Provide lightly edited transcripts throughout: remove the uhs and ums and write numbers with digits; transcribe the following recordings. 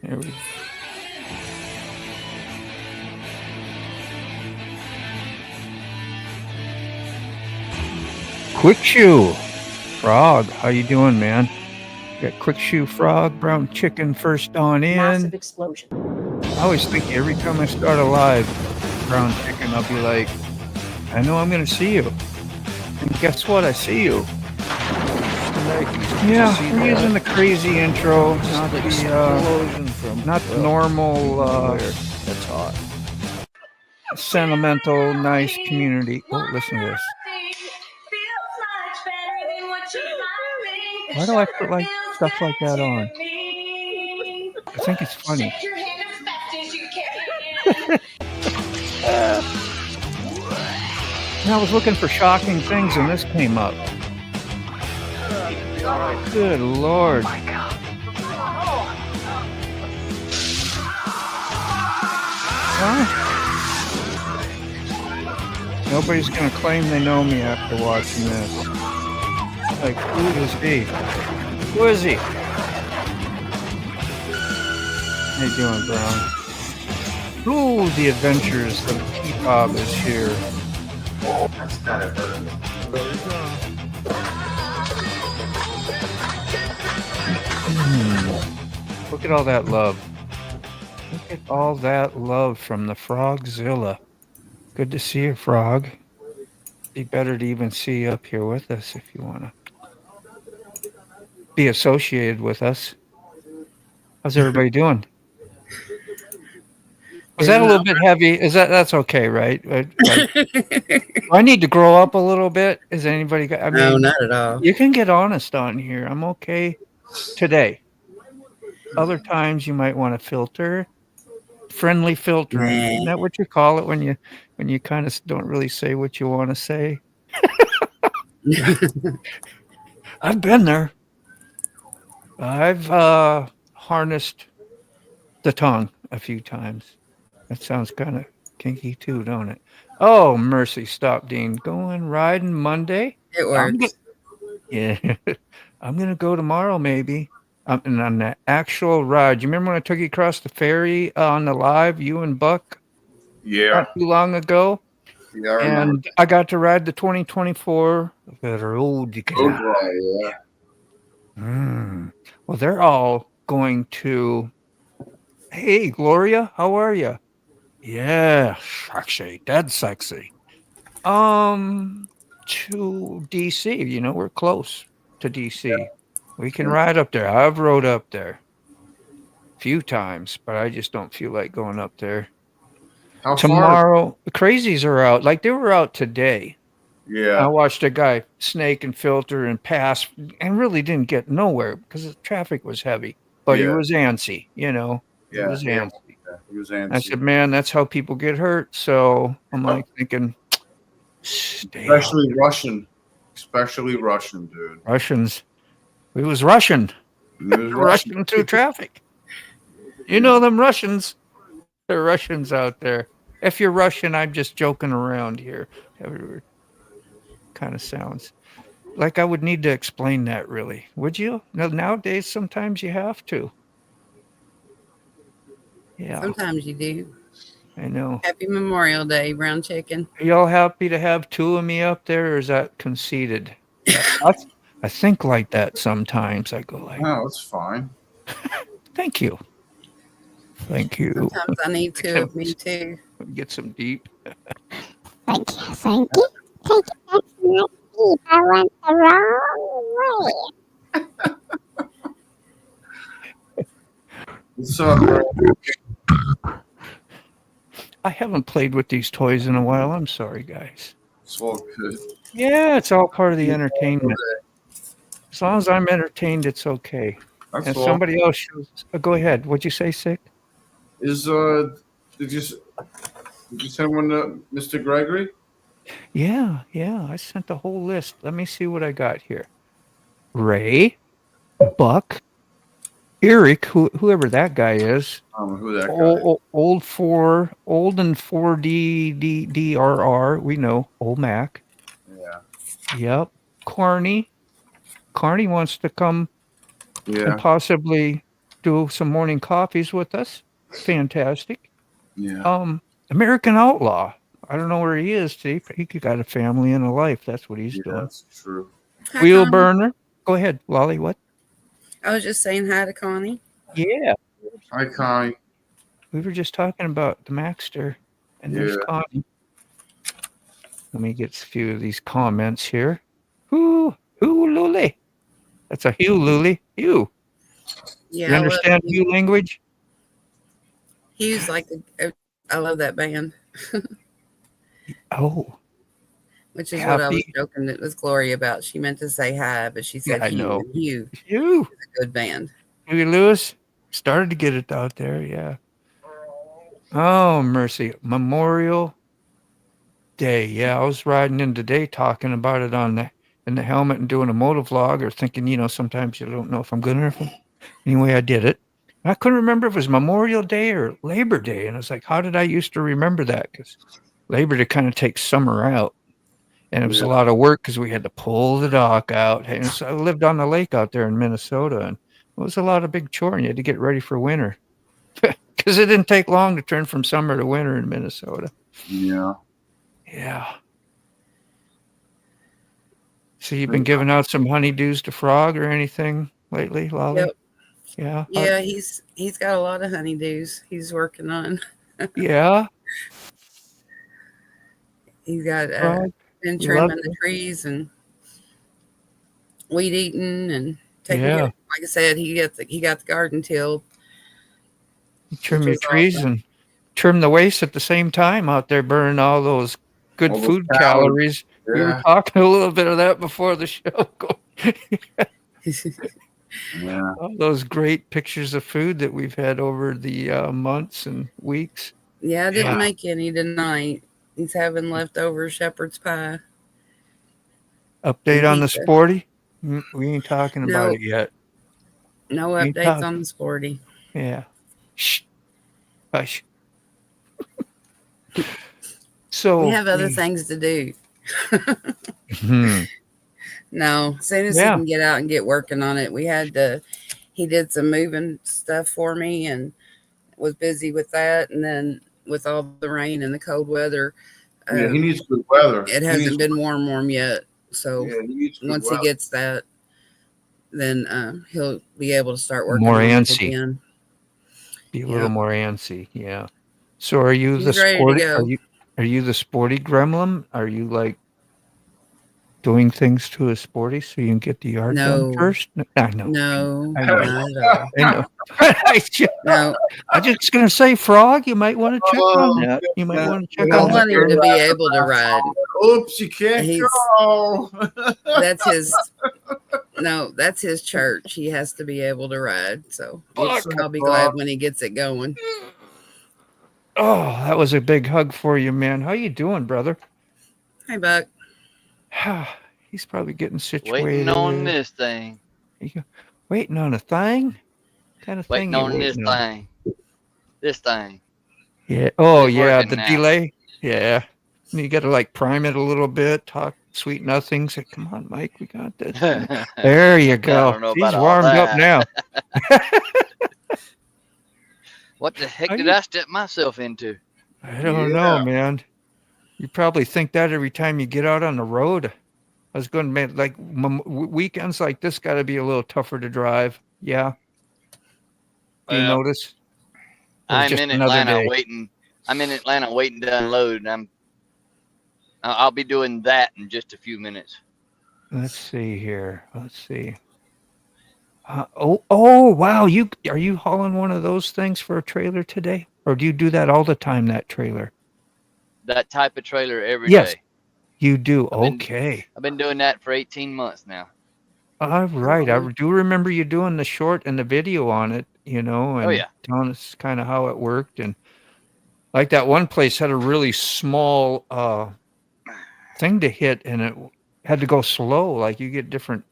There we go. Quick Shoe Frog, how you doing, man? Got Quick Shoe Frog, Brown Chicken first on in. Massive explosion. I always think every time I start a live, Brown Chicken, I'll be like, I know I'm going to see you. And guess what? I see you. Yeah, we're using the crazy intro, not the normal, that's hot. Sentimental, nice community. Oh, listen to this. Why do I put like stuff like that on? I think it's funny. And I was looking for shocking things and this came up. Good Lord. Huh? Nobody's going to claim they know me after watching this. Like, who is he? Who is he? How you doing, Brown? Ooh, the adventures of P-Bob is here. Look at all that love. Look at all that love from the Frogzilla. Good to see you, Frog. Be better to even see you up here with us if you want to be associated with us. How's everybody doing? Was that a little bit heavy? That's okay, right? Like, do I need to grow up a little bit? Is anybody? No, not at all. You can get honest on here. I'm okay today. Other times you might want to filter. Friendly filtering. Isn't that what you call it when you kind of don't really say what you want to say? I've been there. I've harnessed the tongue a few times. That sounds kind of kinky too, don't it? Oh, mercy, stop, Dean. Going riding Monday? It works. I'm going to go tomorrow maybe. And on the actual ride. You remember when I took you across the ferry on the live, you and Buck? Yeah. Not too long ago. Yeah, I remember. And I got to ride the 2024 road. Yeah. Well, they're all going to. Hey, Gloria, how are you? Yeah, sexy, dead sexy. To DC. You know, we're close to DC. Yeah. We can ride up there. I've rode up there a few times, but I just don't feel like going up there. How Tomorrow, the crazies are out. Like they were out today. Yeah. I watched a guy snake and filter and pass and really didn't get nowhere because the traffic was heavy. But he was antsy, you know. Yeah. He was antsy. Yeah. He was antsy. I said, man, that's how people get hurt. So I'm like thinking, especially Russian, dude. Russians. It was Russian. Russian through traffic. You know them Russians. They're Russians out there. If you're Russian, I'm just joking around here. Kind of sounds like I would need to explain that, really. Would you? Nowadays, sometimes you have to. Yeah. Sometimes you do. I know. Happy Memorial Day, Brown Chicken. Are y'all happy to have two of me up there, or is that conceited? I think like that sometimes. I go like, no, it's fine. Thank you. Thank you. Sometimes I need two of me too. Get some deep. Thank you. Thank you. Take it back to my deep. I went the wrong way. What's up, bro? I haven't played with these toys in a while. I'm sorry, guys. It's all good. Yeah, it's all part of the entertainment. As long as I'm entertained, it's okay. That's and all. somebody else shows. Go ahead. What'd you say, Sick? Did you send one to Mr. Gregory? Yeah. I sent the whole list. Let me see what I got here. Ray, Buck, Eric, whoever that guy is. Who that guy? Old and 4DRR. We know. Old Mac. Yeah. Yep. Carney wants to come and possibly do some morning coffees with us. Fantastic. Yeah. American Outlaw. I don't know where he is, Steve. He got a family and a life. That's what he's Yeah, doing. that's true. Hi, Wheel Connie. burner. Go ahead, Lolly. What? I was just saying hi to Connie. Yeah. Hi, Connie. We were just talking about the Maxter, and there's Yeah. Connie. Let me get a few of these comments here. Hoo Luli. That's a Hugh Luli. Hugh. Yeah, You understand Hugh. Hugh language? Hugh's like I love that band, Oh, which is what I was happy. joking with Gloria about. She meant to say hi, but she Yeah, said I Hugh. know. And Hugh Hugh. is a good band. Huey Lewis started to get it out there. Yeah. Oh, mercy. Memorial Day. Yeah, I was riding in today talking about it in the helmet and doing a motovlog or thinking, sometimes you don't know if I'm good enough. Anyway, I did it. I couldn't remember if it was Memorial Day or Labor Day. And I was like, how did I used to remember that? Because Labor Day kind of takes summer out. And it was a lot of work because we had to pull the dock out. And so I lived on the lake out there in Minnesota. And it was a lot of big chore. And you had to get ready for winter. Because it didn't take long to turn from summer to winter in Minnesota. Yeah. Yeah. So you've been giving out some honeydews to Frog or anything lately, Lolly? Yep. Yeah. Yeah, he's got a lot of honeydews he's working on. Yeah. He's got Frog. been You love trimming the trees and weed eating and taking Yeah. care. Like I said, he got the garden tilled. You trim Which your is trees awesome. and trim the waste at the same time out there, burning all those good All those food calories. calories. We were Yeah. talking a little bit of that before the show. Yeah. All those great pictures of food that we've had over the months and weeks. Yeah, I didn't Yeah. make any tonight. He's having leftover shepherd's pie. Update And on the pizza. sporty? We ain't talking about No. it yet. No We ain't updates talking. on the sporty. Yeah. Shh. Hush. So We have other things to do. Hmm. No, as soon as Yeah. he can get out and get working on it, he did some moving stuff for me and was busy with that. And then with all the rain and the cold weather, Yeah, he needs good weather. it hasn't been warm yet. So Yeah, he needs good once weather. he gets that, then he'll be able to start working More on it antsy. again. Be a little more antsy. Yeah. So are you the He's ready to sporty? go. Are you the sporty gremlin? Are you like doing things to a sporty so you can get the yard done No. first? I know. No, I know. not at all. I know. No, I'm just gonna say, Frog. You might want to check on that. You might want to check I on want him that. to be able to ride. Oops, you can't He's- go. That's his church. He has to be able to ride. So I'll be glad when he gets it going. Oh, that was a big hug for you, man. How you doing, brother? Hey, Buck. He's probably getting situated. Waiting on this thing. Waiting on a thing? What kind of thing Waiting you on this waiting on? thing. This thing. Yeah. Oh, It's yeah. working The now. delay. Yeah. You got to like prime it a little bit. Talk sweet nothings. Say, come on, Mike. We got this. There you go. don't know He's about all warmed up that. now. What the heck Are did you- I step myself into? I don't know, man. You probably think that every time you get out on the road. I was going to make like weekends like this got to be a little tougher to drive. Yeah. Do you Well, notice? Or I'm just in another Atlanta day? waiting. I'm in Atlanta waiting to unload. I'll be doing that in just a few minutes. Let's see here. Let's see. Oh, wow. Are you hauling one of those things for a trailer today? Or do you do that all the time, that trailer? That type of trailer every Yes. day. You do. I've been- Okay. I've been doing that for 18 months now. All right. I do remember you doing the short and the video on it, and yeah. telling us kind of how it worked. And like that one place had a really small thing to hit, and it had to go slow. Like you get different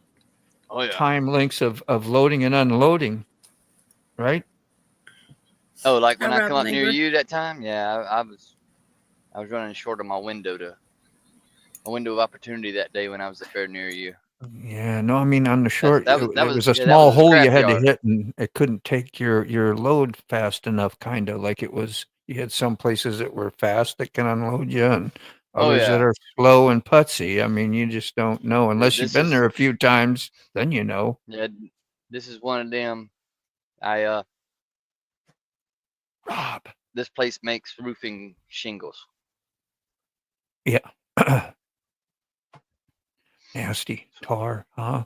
Oh yeah. time lengths of loading and unloading, right? Oh, like when Hi, I Rob come up near Neighbor. you that time? Yeah, I was running short of my window of opportunity that day when I was up there near you. Yeah, no, I mean on the short, that was there was a yeah, that small was a hole you had to scrapyard. hit, and it couldn't take your load fast enough. Kind of like it was. You had some places that were fast that can unload you, and Oh others that yeah. are slow and putsy. I mean, you just don't know unless you've This been is there a few times. Then you know. yeah. This is one of them. Rob. This place makes roofing shingles. Yeah. Nasty tar, huh?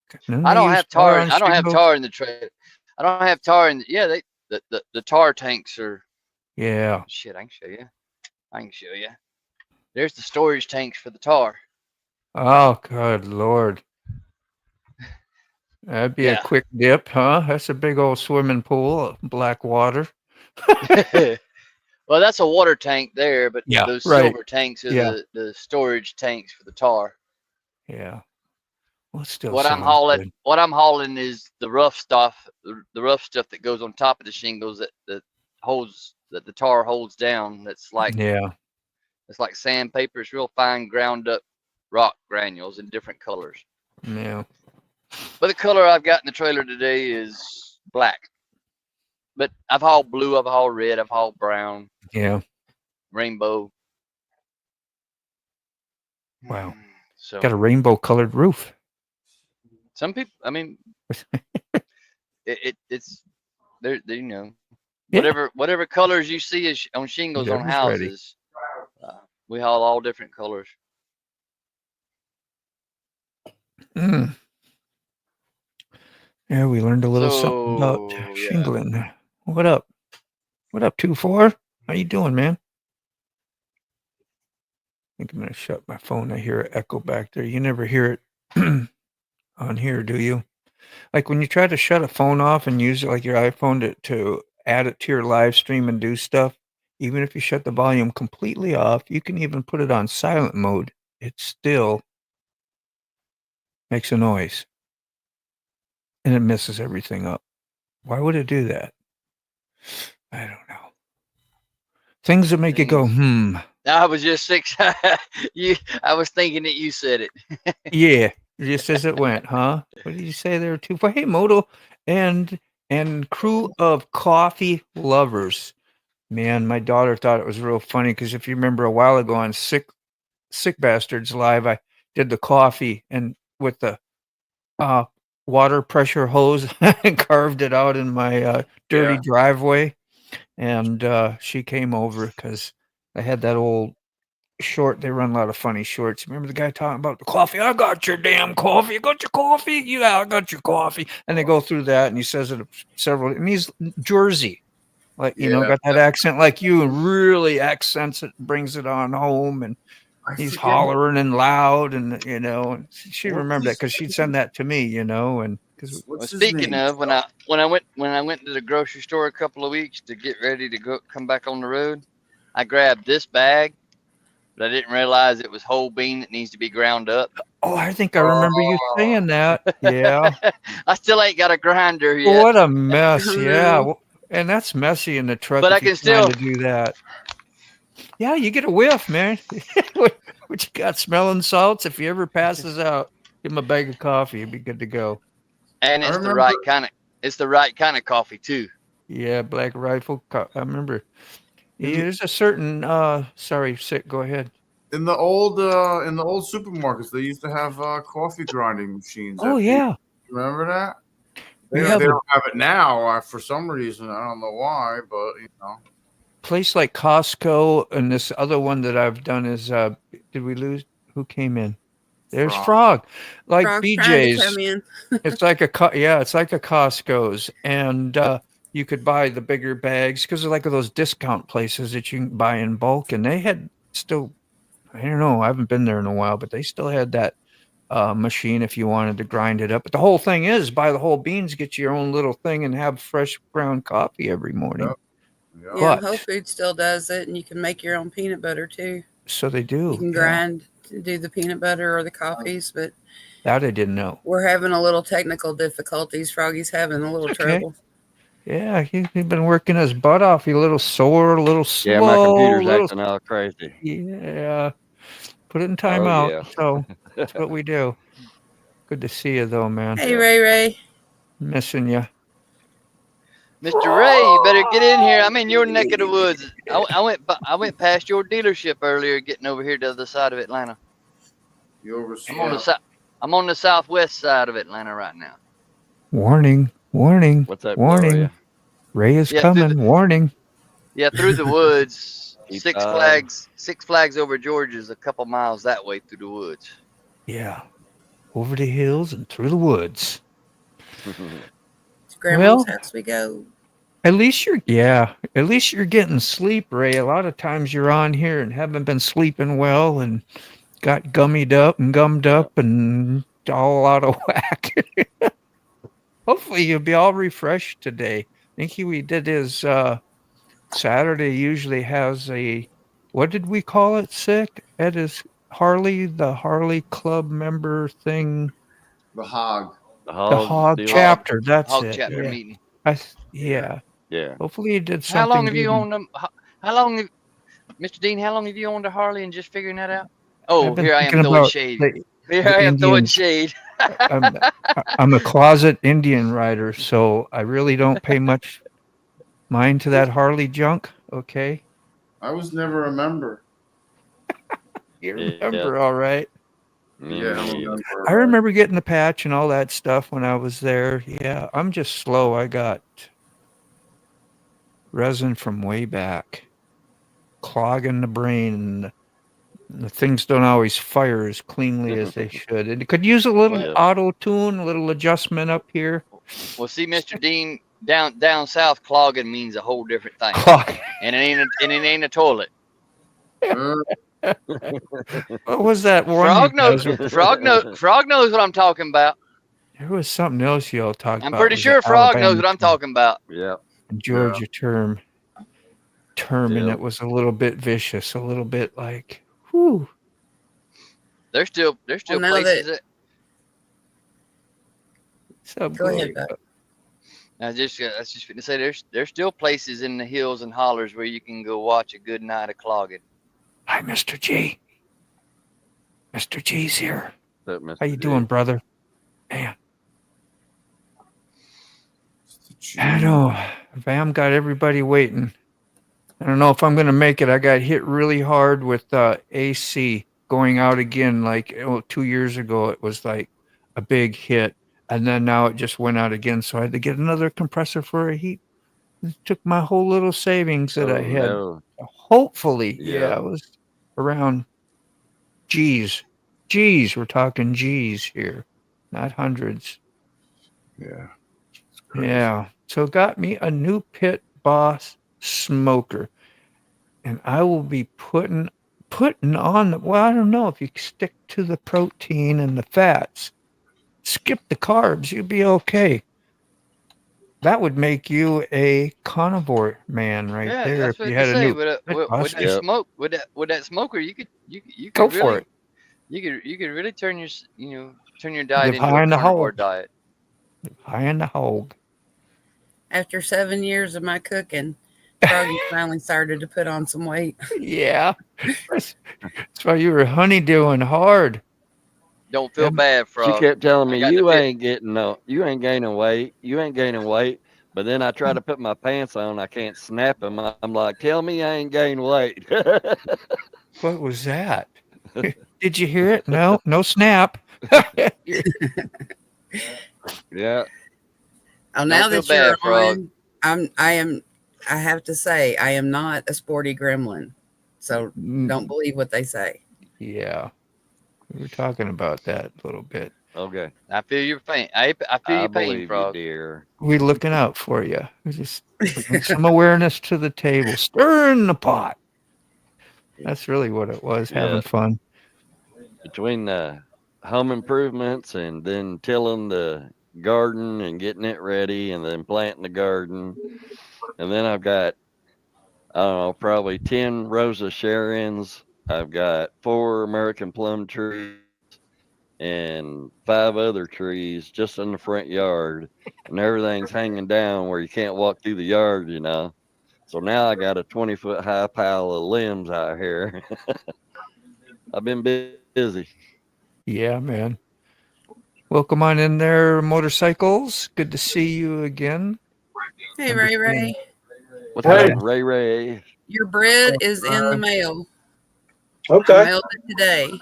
Didn't I they don't use have tar tar. on I don't have shingles? tar in the trailer. I don't have tar in. Yeah, the tar tanks are. Yeah. Shit, I can show you. I can show you. There's the storage tanks for the tar. Oh, good Lord. That'd be a Yeah. quick dip, huh? That's a big old swimming pool of black water. Well, that's a water tank there, but Yeah, those right. silver tanks are Yeah. the storage tanks for the tar. Yeah. Well, it still What I'm sounds hauling, good. what I'm hauling is the rough stuff, the rough stuff that goes on top of the shingles that holds that the tar holds down. That's like Yeah. it's like sandpaper. It's real fine ground up rock granules in different colors. Yeah. But the color I've got in the trailer today is black. But I've hauled blue, I've hauled red, I've hauled brown, Yeah. rainbow. Wow. So Got a rainbow colored roof. some people, I mean, it's there. You know, Yeah. whatever colors you see is on shingles on Whatever's ready. houses. We haul all different colors. Mm. Yeah, we learned a little something about So yeah, shingling. What up? What up, 2-4? How you doing, man? I think I'm gonna shut my phone. I hear an echo back there. You never hear it on here, do you? Like when you try to shut a phone off and use it like your iPhone to add it to your live stream and do stuff, even if you shut the volume completely off, you can even put it on silent mode. It still makes a noise and it messes everything up. Why would it do that? I don't know. Things that make you go, I was just six. I was thinking that you said it. yeah, just as it went, huh? What did you say there, 2-4? Hey, Moto and crew of coffee lovers. Man, my daughter thought it was real funny because if you remember a while ago on Sick Bastards Live, I did the coffee and with the water pressure hose and carved it out in my dirty driveway. And she came over because I had that old short. They run a lot of funny shorts. Remember the guy talking about the coffee? I got your damn coffee. You got your coffee? Yeah, I got your coffee. And they go through that, and he says it several. And he's Jersey. Like, got that accent like you and really accents it, brings it on home. And he's hollering and loud. And, she remembered that because she'd send that to me, and because Well, speaking of, when I went to the grocery store a couple of weeks to get ready to come back on the road, I grabbed this bag, but I didn't realize it was whole bean that needs to be ground up. oh, I think I remember you saying that. Yeah. I still ain't got a grinder yet. What a mess. Yeah. And that's messy in the truck. But if I can you're still trying to do that. Yeah, you get a whiff, man. what you got, smelling salts? If he ever passes out, give him a bag of coffee. He'll be good to go. And it's the right kind of. It's the right kind of coffee too. Yeah, Black Rifle. I remember. There's a certain. Sorry, Sick. Go ahead. In the old supermarkets, they used to have coffee grinding machines. Oh yeah. Remember that? They Yeah, don't have it now for some reason. I don't know why, but place like Costco and this other one that I've done is. Did we lose? Who came in? There's Frog, like Frog's BJ's. trying to come in. It's like a it's like a Costco's, and you could buy the bigger bags because they're like those discount places that you can buy in bulk, and they had still. I don't know. I haven't been there in a while, but they still had that machine if you wanted to grind it up. But the whole thing is buy the whole beans, get your own little thing, and have fresh ground coffee every morning. Yep. Yeah, Whole Foods still does it, and you can make your own peanut butter too. So they do. You can grind to do the peanut butter or the coffees, but that I didn't know. We're having a little technical difficulties. Froggy's having a little trouble. Yeah, he's been working his butt off. He's a little sore, a little slow. Yeah, my computer's acting all crazy. Yeah. Put it in timeout. Yeah. So that's what we do. Good to see you, though, man. Hey, Ray Ray. Missing you. Mr. Ray, you better get in here. I'm in your neck of the woods. I went past your dealership earlier, getting over here to the other side of Atlanta. You over I'm on the southwest side of Atlanta right now. Warning. Warning. What's up, Warning. Gloria? Ray is Yeah, coming. Warning. Yeah, through the woods. Keep Six Flags over Georgia is a couple miles that way through the woods. Yeah. Over the hills and through the woods. Grandma's house we go. At least you're getting sleep, Ray. A lot of times you're on here and haven't been sleeping well and got gummed up and all out of whack. Hopefully you'll be all refreshed today. I think we did his Saturday usually has what did we call it, Sick? At his the Harley Club member thing. The hog. The hog chapter. That's hog it. chapter Yeah. meeting. Yeah. Yeah. Hopefully you did something. How long have you good. owned them? How long, Mr. Dean? How long have you owned a Harley and just figuring that out? Oh, here I am throwing shade. Here I am throwing shade. I'm a closet Indian rider, so I really don't pay much mind to that Harley junk. Okay. I was never a member. You remember, all right. Yeah, I remember getting the patch and all that stuff when I was there. Yeah, I'm just slow. I got resin from way back, clogging the brain. And the things don't always fire as cleanly as they should. It could use a little auto tune, a little adjustment up here. Well, see, Mr. Dean, down south, clogging means a whole different thing, and it ain't a toilet. What was that one? Frog knows what I'm talking about. There was something else you all talked about. I'm pretty sure Frog knows what I'm talking about. Yeah. Georgia term, and it was a little bit vicious, a little bit like, whew. There's still places that. Go ahead, Doug. I was just going to say there's still places in the hills and hollers where you can go watch a good night of clogging. Hi, Mr. G. Mr. G's here. Mr. How you doing, brother? Man. I know. Vam got everybody waiting. I don't know if I'm going to make it. I got hit really hard with AC going out again. Like 2 years ago, it was like a big hit. And then now it just went out again. So I had to get another compressor for a heat. It took my whole little savings that I had. No. Hopefully, it was around G's. We're talking G's here, not hundreds. Yeah. Yeah. So got me a new Pit Boss smoker. And I will be putting on, well, I don't know if you stick to the protein and the fats. Skip the carbs, you'd be okay. That would make you a carnivore man right there. That's if what you I had a say. new With that smoker, you could go really, for it. You could really turn your diet into high a in the carnivore hole. diet. High in the hole. After 7 years of my cooking, Froggy finally started to put on some weight. Yeah. That's why you were honeydewing hard. Don't feel bad, Frog. She kept telling me, you ain't gaining weight. But then I try to put my pants on. I can't snap them. I'm like, tell me I ain't gained weight. What was that? Did you hear it? No snap. Yeah. Oh, now Don't that feel you're bad, Frog. on, I have to say, I am not a sporty gremlin. So don't believe what they say. Yeah. We were talking about that a little bit. Okay. I feel your pain. I feel your pain, believe Frog. you, dear. We're looking out for you. We're just bringing some awareness to the table. Stirring the pot. That's really what it was, having fun. Between the home improvements and then tilling the garden and getting it ready and then planting the garden. And then I've got, I don't know, probably 10 Rosa Sharons. I've got 4 American plum trees and 5 other trees just in the front yard. And everything's hanging down where you can't walk through the yard, you know. So now I got a 20-foot high pile of limbs out here. I've been busy. Yeah, man. Welcome on in there, motorcycles. Good to see you again. Hey, Ray. What's Hey. up, Ray? Your bread is in the mail. I Okay. mailed it today.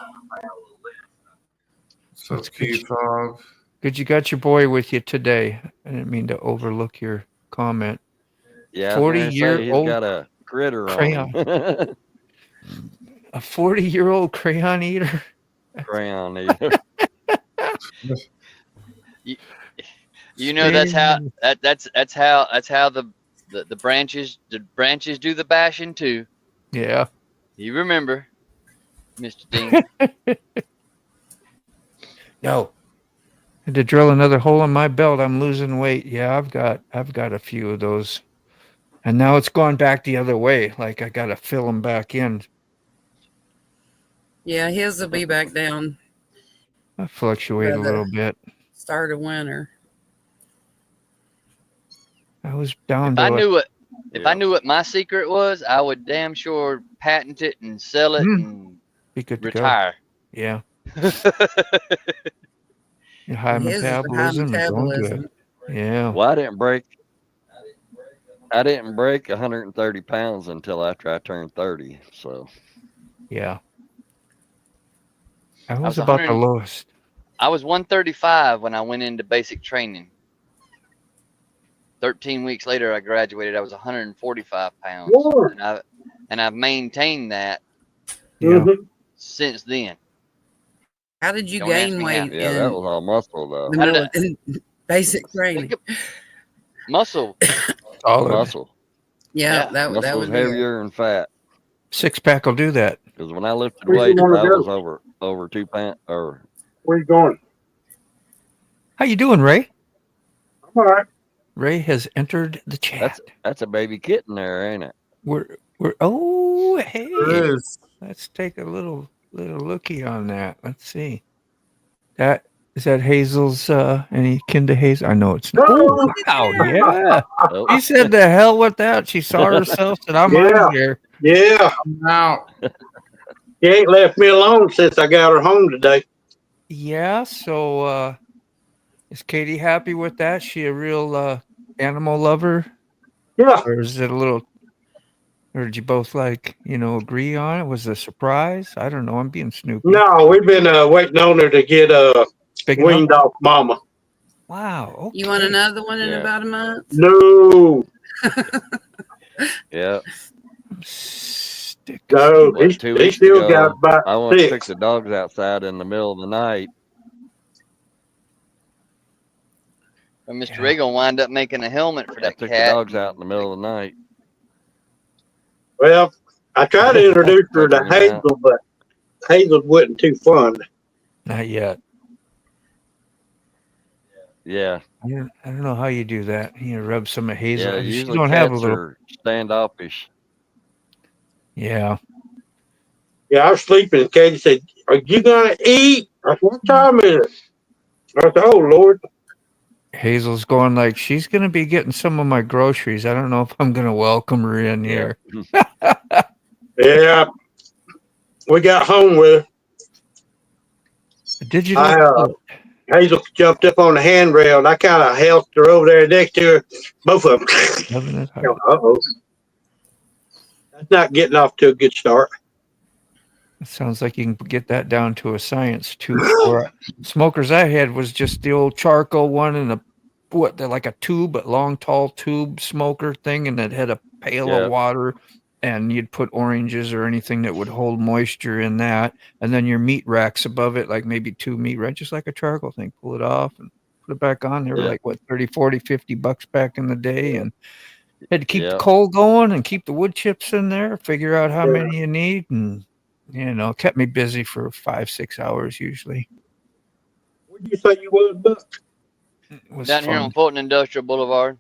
So That's good. Keith, Good you got your boy with you today. I didn't mean to overlook your comment. Yeah, 40-year-old. He's got a critter crayon. on him. A 40-year-old crayon eater. Crayon eater. You know that's how the branches do the bashing too. Yeah. You remember, Mr. Dean? No. Had to drill another hole in my belt. I'm losing weight. Yeah, I've got a few of those. And now it's gone back the other way. Like I got to fill them back in. Yeah, his will be back down. I fluctuate a little bit. Start of winter. I was down If to I knew what my secret was, I would damn sure patent it and sell it and be good to retire. Go. Yeah. High His is the high metabolism. metabolism. Yeah. Well, I didn't break 130 pounds until after I turned 30. So Yeah. I was was about the 100 lowest. I was 135 when I went into basic training. 13 weeks later, I graduated. I was 145 pounds, Lord. and I've maintained that Yeah. since then. How did you Don't ask gain me weight yeah, that was all muscle though. in basic training? Muscle. Solid. Muscle. Yeah, that Muscle would was be it. heavier than fat. 6-pack will do that. Because when I lifted Where's weights, you wanna I go? was over 2 pounds. Or Where you going? How you doing, Ray? I'm all right. Ray has entered the chat. that's a baby kitten there, ain't it? We're oh hey. there is. Let's take a little looky on that. Let's see. That is that Hazel's any kin to Hazel? I know it's not. Oh, Wow, yeah. Oh, She said the hell with that. She saw herself and I'm Yeah. out here. yeah. Now, She ain't left me alone since I got her home today. Yeah, so is Katie happy with that? She a real animal lover? Yeah. Or is it a little or did you both agree on it? Was it a surprise? I don't know. I'm being snoopy. No, we've been waiting on her to get Big weaned enough? off mama. Wow. Okay. You want another one in Yeah. about a month? No. yeah. Stick. No. What, He 2 weeks still ago, got about I went to 6. pick the dogs outside in the middle of the night. But Mr. Yeah. Ray gonna wind up making a helmet for I that took the cat. dogs out in the middle of the night. Well, I tried to introduce her to Taking her out. Hazel, but Hazel wasn't too fun. Not yet. Yeah. I don't know how you do that. You rub some of Hazel. Yeah, She usually don't have a cats little. are standoffish. Yeah. Yeah, I was sleeping and Katie said, "Are you gonna eat?" I said, "What time is it?" I said, "Oh Lord." Hazel's going like she's gonna be getting some of my groceries. I don't know if I'm gonna welcome her in here. Yeah. We got home with her. Digital. Hazel jumped up on the handrail and I kind of held her over there next to her. Both of them. Uh-oh. That's not getting off to a good start. It sounds like you can get that down to a science too. Or smokers I had was just the old charcoal one and they're like a tube, a long tall tube smoker thing, and it had a pail of water, and you'd put oranges or anything that would hold moisture in that, and then your meat racks above it, like maybe 2 meat racks, just like a charcoal thing. Pull it off and put it back on. They were like what, 30, 40, $50 back in the day, and had to keep the coal going and keep the wood chips in there, figure out how many you need, and kept me busy for 5-6 hours usually. What did you say you was, Buck? It was Down fun. here on Fulton Industrial Boulevard.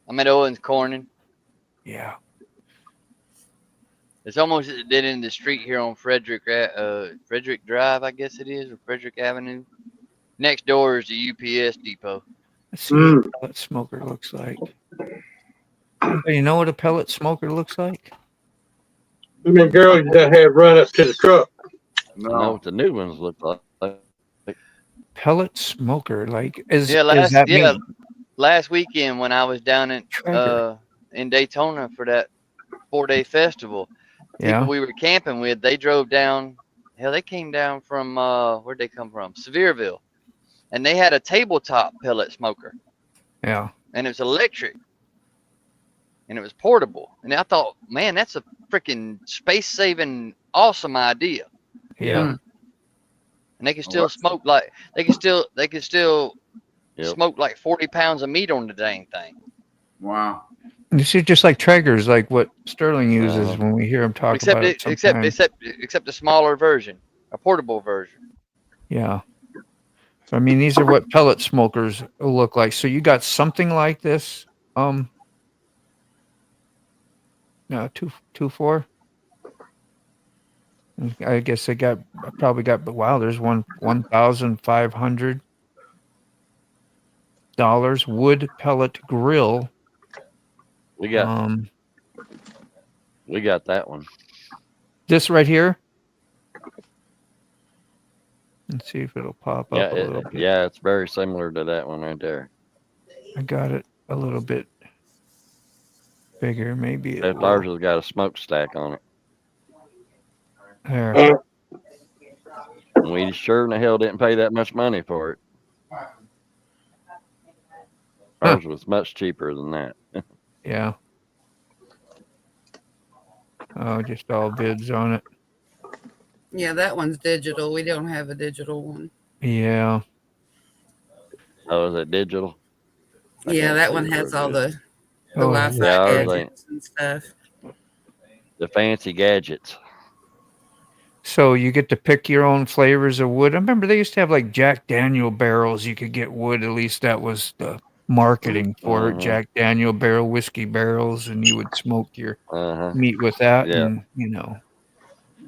I'm at Owens Corning. Yeah. It's almost dead in the street here on Frederick Drive, I guess it is, or Frederick Avenue. Next door is the UPS depot. Let's see what a pellet smoker looks like. Anybody know what a pellet smoker looks like? How many girls that have run up to the truck? I know what the new ones look like. pellet smoker. Like, is last that mean last weekend when I was down Traeger? in Daytona for that 4-day festival, people Yeah. we were camping with, they drove down. Hell, they came down from where'd they come from? Sevierville, and they had a tabletop pellet smoker, Yeah. and it was electric, and it was portable. And I thought, man, that's a freaking space-saving, awesome idea. Yeah. And they can still smoke like they can still Yep. smoke like 40 pounds of meat on the dang thing. Wow. You see, just like Traegers, like what Sterling uses when we hear him talk Except about it. except the smaller version, a portable version. Yeah. So I mean, these are what pellet smokers look like. So you got something like this? No, 2.4. I guess they probably got. But wow, there's $1,500 wood pellet grill. We got that one. This right here. Let's see if it'll pop up Yeah, a little bit. yeah, it's very similar to that one right there. I got it a little bit bigger, maybe. That ours has got a smokestack on it. There. And we sure in the hell didn't pay that much money for it. Ours was much cheaper than that. Yeah. Oh, just all bids on it. Yeah, that one's digital. We don't have a digital one. Yeah. Oh, is it digital? Yeah, that one has all the Oh, Wi-Fi yeah, ours ain't. gadgets and stuff. The fancy gadgets. So you get to pick your own flavors of wood. I remember they used to have like Jack Daniel barrels. You could get wood. At least that was the marketing for it. Jack Daniel barrel, whiskey barrels, and you would smoke your meat with that. Yeah. And, you know.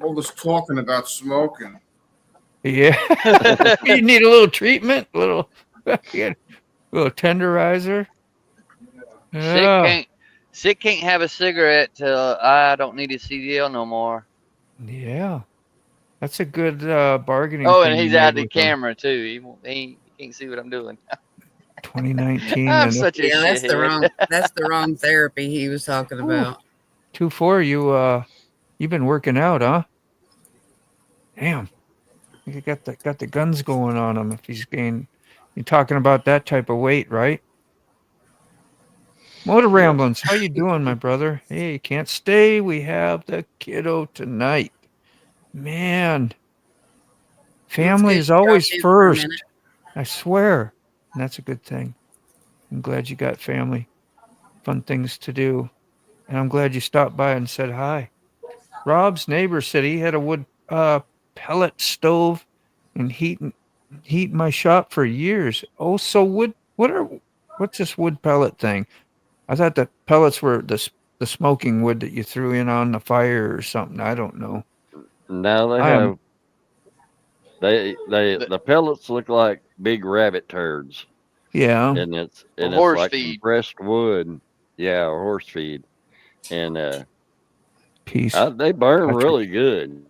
All this talking about smoking. Yeah. You need a little treatment, a little tenderizer. Yeah. Sick can't have a cigarette till I don't need a CDL no more. Yeah. That's a good bargaining. Oh, thing and he's you out made the with him. camera too. He can't see what I'm doing. 2019. I'm and such a Yeah, shithead. that's the wrong therapy he was talking about. 2.4. You've been working out, huh? Damn. You got the guns going on him. If he's gained, you're talking about that type of weight, right? Motor Ramblings, how you doing, my brother? Hey, can't stay. We have the kiddo tonight. Man, family is always first. I swear. And that's a good thing. I'm glad you got family. Fun things to do. And I'm glad you stopped by and said hi. Rob's neighbor said he had a wood pellet stove and heat my shop for years. Oh, so wood. What's this wood pellet thing? I thought the pellets were the smoking wood that you threw in on the fire or something. I don't know. No, they have. The pellets look like big rabbit turds. Yeah. And it's horse like feed. compressed wood. Yeah, or horse feed. And Peace. they burn really good.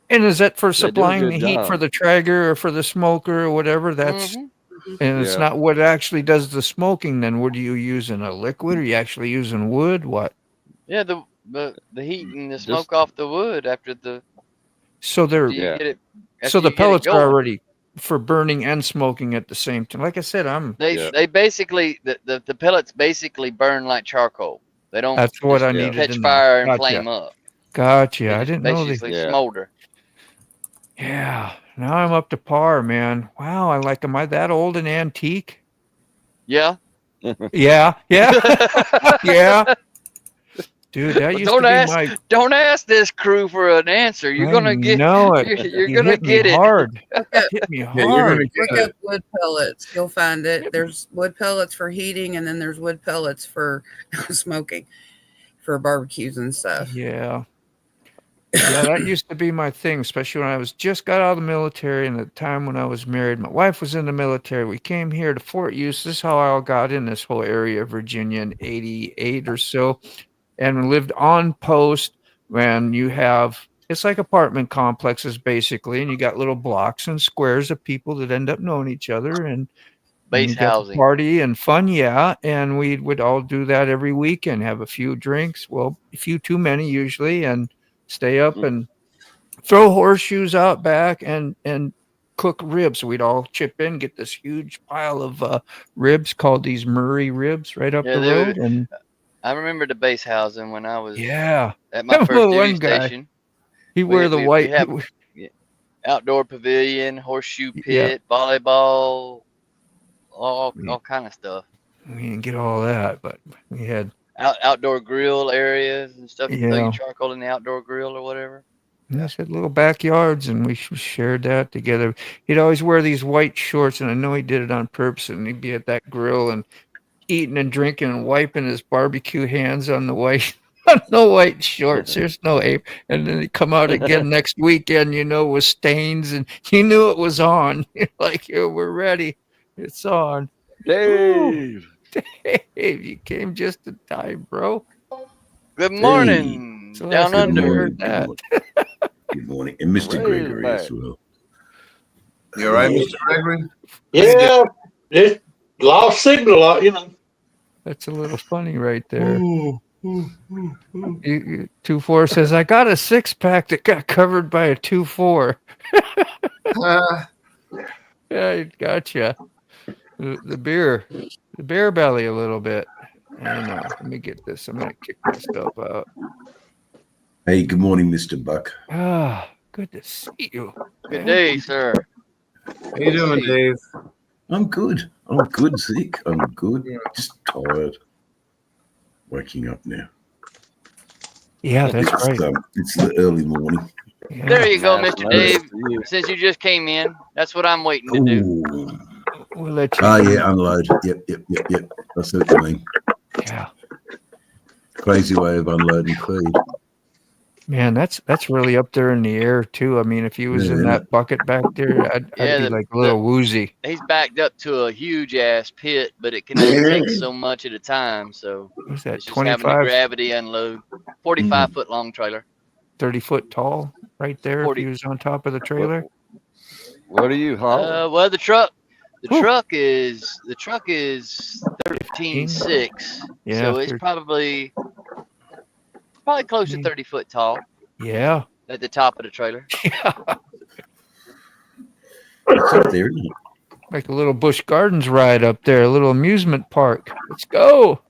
And is that for They do a supplying good the heat job. for the Traeger or for the smoker or whatever? That's and it's Yeah. not what actually does the smoking. Then what are you using? A liquid? Are you actually using wood? What? Yeah, the heat and the smoke off the wood after the. So they're you get it, so after the you get it pellets are going. already for burning and smoking at the same time. Like I said, They basically the pellets basically burn like charcoal. They don't. That's what just I needed catch to know. fire and Gotcha. flame up. Gotcha. They I just didn't know basically they. smolder. Yeah. Now I'm up to par, man. Wow. I like. Am I that old and antique? Yeah. Yeah. Yeah. Yeah. Dude, that used to be my. Don't ask this crew for an answer. You're gonna get. No, it. You're You gonna hit me get it. hard. Hit me hard. Yeah, you're gonna Look get up wood pellets. You'll find it. There's wood pellets for heating, and then there's wood pellets for smoking, for barbecues and stuff. Yeah. Yeah, that used to be my thing, especially when I was just got out of the military and the time when I was married. My wife was in the military. We came here to Fort Eustis. This is how I all got in this whole area of Virginia in 88 or so. And lived on post when you have it's like apartment complexes basically, and you got little blocks and squares of people that end up knowing each other, and Base you get the housing. party and fun, yeah. And we would all do that every weekend, have a few drinks, well, a few too many usually, and stay up and throw horseshoes out back and cook ribs. We'd all chip in, get this huge pile of ribs called these Murray ribs right up Yeah, the road, and I remember the base housing when I was yeah, at my first duty one guy, station. he wear the We white. have outdoor pavilion, horseshoe Yeah. pit, volleyball, all kind of stuff. We didn't get all that, but we had Outdoor grill areas and stuff. You throw Yeah. your charcoal in the outdoor grill or whatever. I said little backyards, and we shared that together. He'd always wear these white shorts, and I know he did it on purpose. And he'd be at that grill and eating and drinking and wiping his barbecue hands on the white, on the white shorts. There's no ape, and then he'd come out again next weekend, with stains, and you knew it was on. You're like, "Here, we're ready. It's on." Dave. Dave, you came just in time, bro. Good morning, So down that's under. heard that. Good morning. And Mr. Way Gregory back. as well. You all right, Mr. Gregory? Yeah, just lost signal, That's a little funny right there. 2-4 says, I got a 6-pack that got covered by a 2-4. Yeah, gotcha. The beer belly a little bit. I know. Let me get this. I'm going to kick myself out. Hey, good morning, Mr. Buck. Ah, good to see you. Good day, sir. How you doing, Dave? I'm good. Zeke. I'm good. Just tired. Waking up now. Yeah, that's right. It's the early morning. Yeah. There you go, Nice Mr. notice Dave. to you. Since you just came in, that's what I'm waiting to do. Ooh. We'll let you. Oh, yeah, unload. Yep. I see what you mean. Yeah. Crazy way of unloading feed. Man, that's really up there in the air too. I mean, if he was in Yeah. that bucket back there, I'd Yeah, be like a little woozy. He's backed up to a huge ass pit, but it can only take so much at a time. So What's that, it's just having the 25, gravity unload. 45-foot long trailer. 30-foot tall right there 40. if he was on top of the trailer? What are you hauling? Well, the truck Whew. is 13.6. Yeah, So it's probably close to 30 foot tall Yeah. at the top of the trailer. It's up there, isn't it? Like a little Busch Gardens ride up there, a little amusement park. Let's go.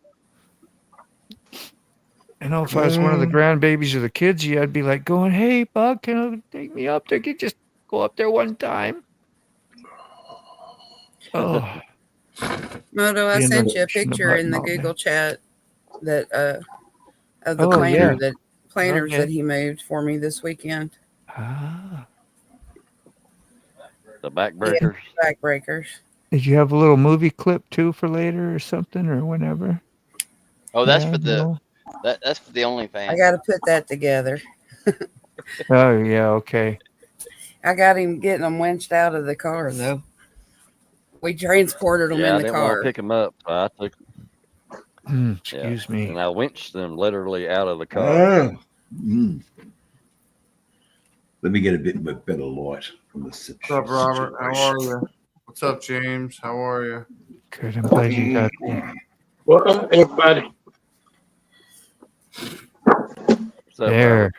I know if I was one of the grandbabies or the kids, I'd be like going, hey, Buck, can you take me up there? Can you just go up there one time? Oh, Moto, I Yeah, sent no, you a shouldn't have picture in the button on Google chat that of the Oh, planner yeah. planners Okay. that he moved for me this weekend. ah. The backbreakers. Backbreakers. Did you have a little movie clip too for later or something or whenever? Oh, that's Yeah, for the no? that's for the OnlyFans. I got to put that together. Oh, yeah, okay. I got him getting them winched out of the car though. We transported them Yeah, I in the didn't want car. to pick them up, so I took. Excuse me. And I winched them literally out of the car. Let me get a bit better light from the What's up, Robert? How are you? What's up, James? How are you? Good. I'm glad you got there. Welcome, everybody. So, There.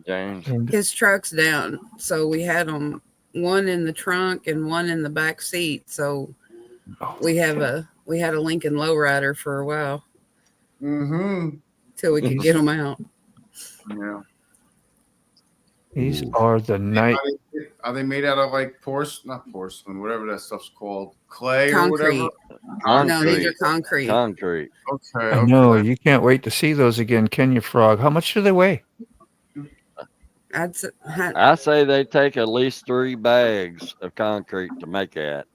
James. And His truck's down, so we had them one in the trunk and one in the back seat. So we had a Lincoln lowrider for a while Mm-hmm. till we could get them out. Yeah. these are the night. Are they made out of like not porcelain, whatever that stuff's called, clay or Concrete. whatever? No, these are concrete. Concrete. Okay. I know. You can't wait to see those again, can you, Frog? How much do they weigh? I say they take at least 3 bags of concrete to make that.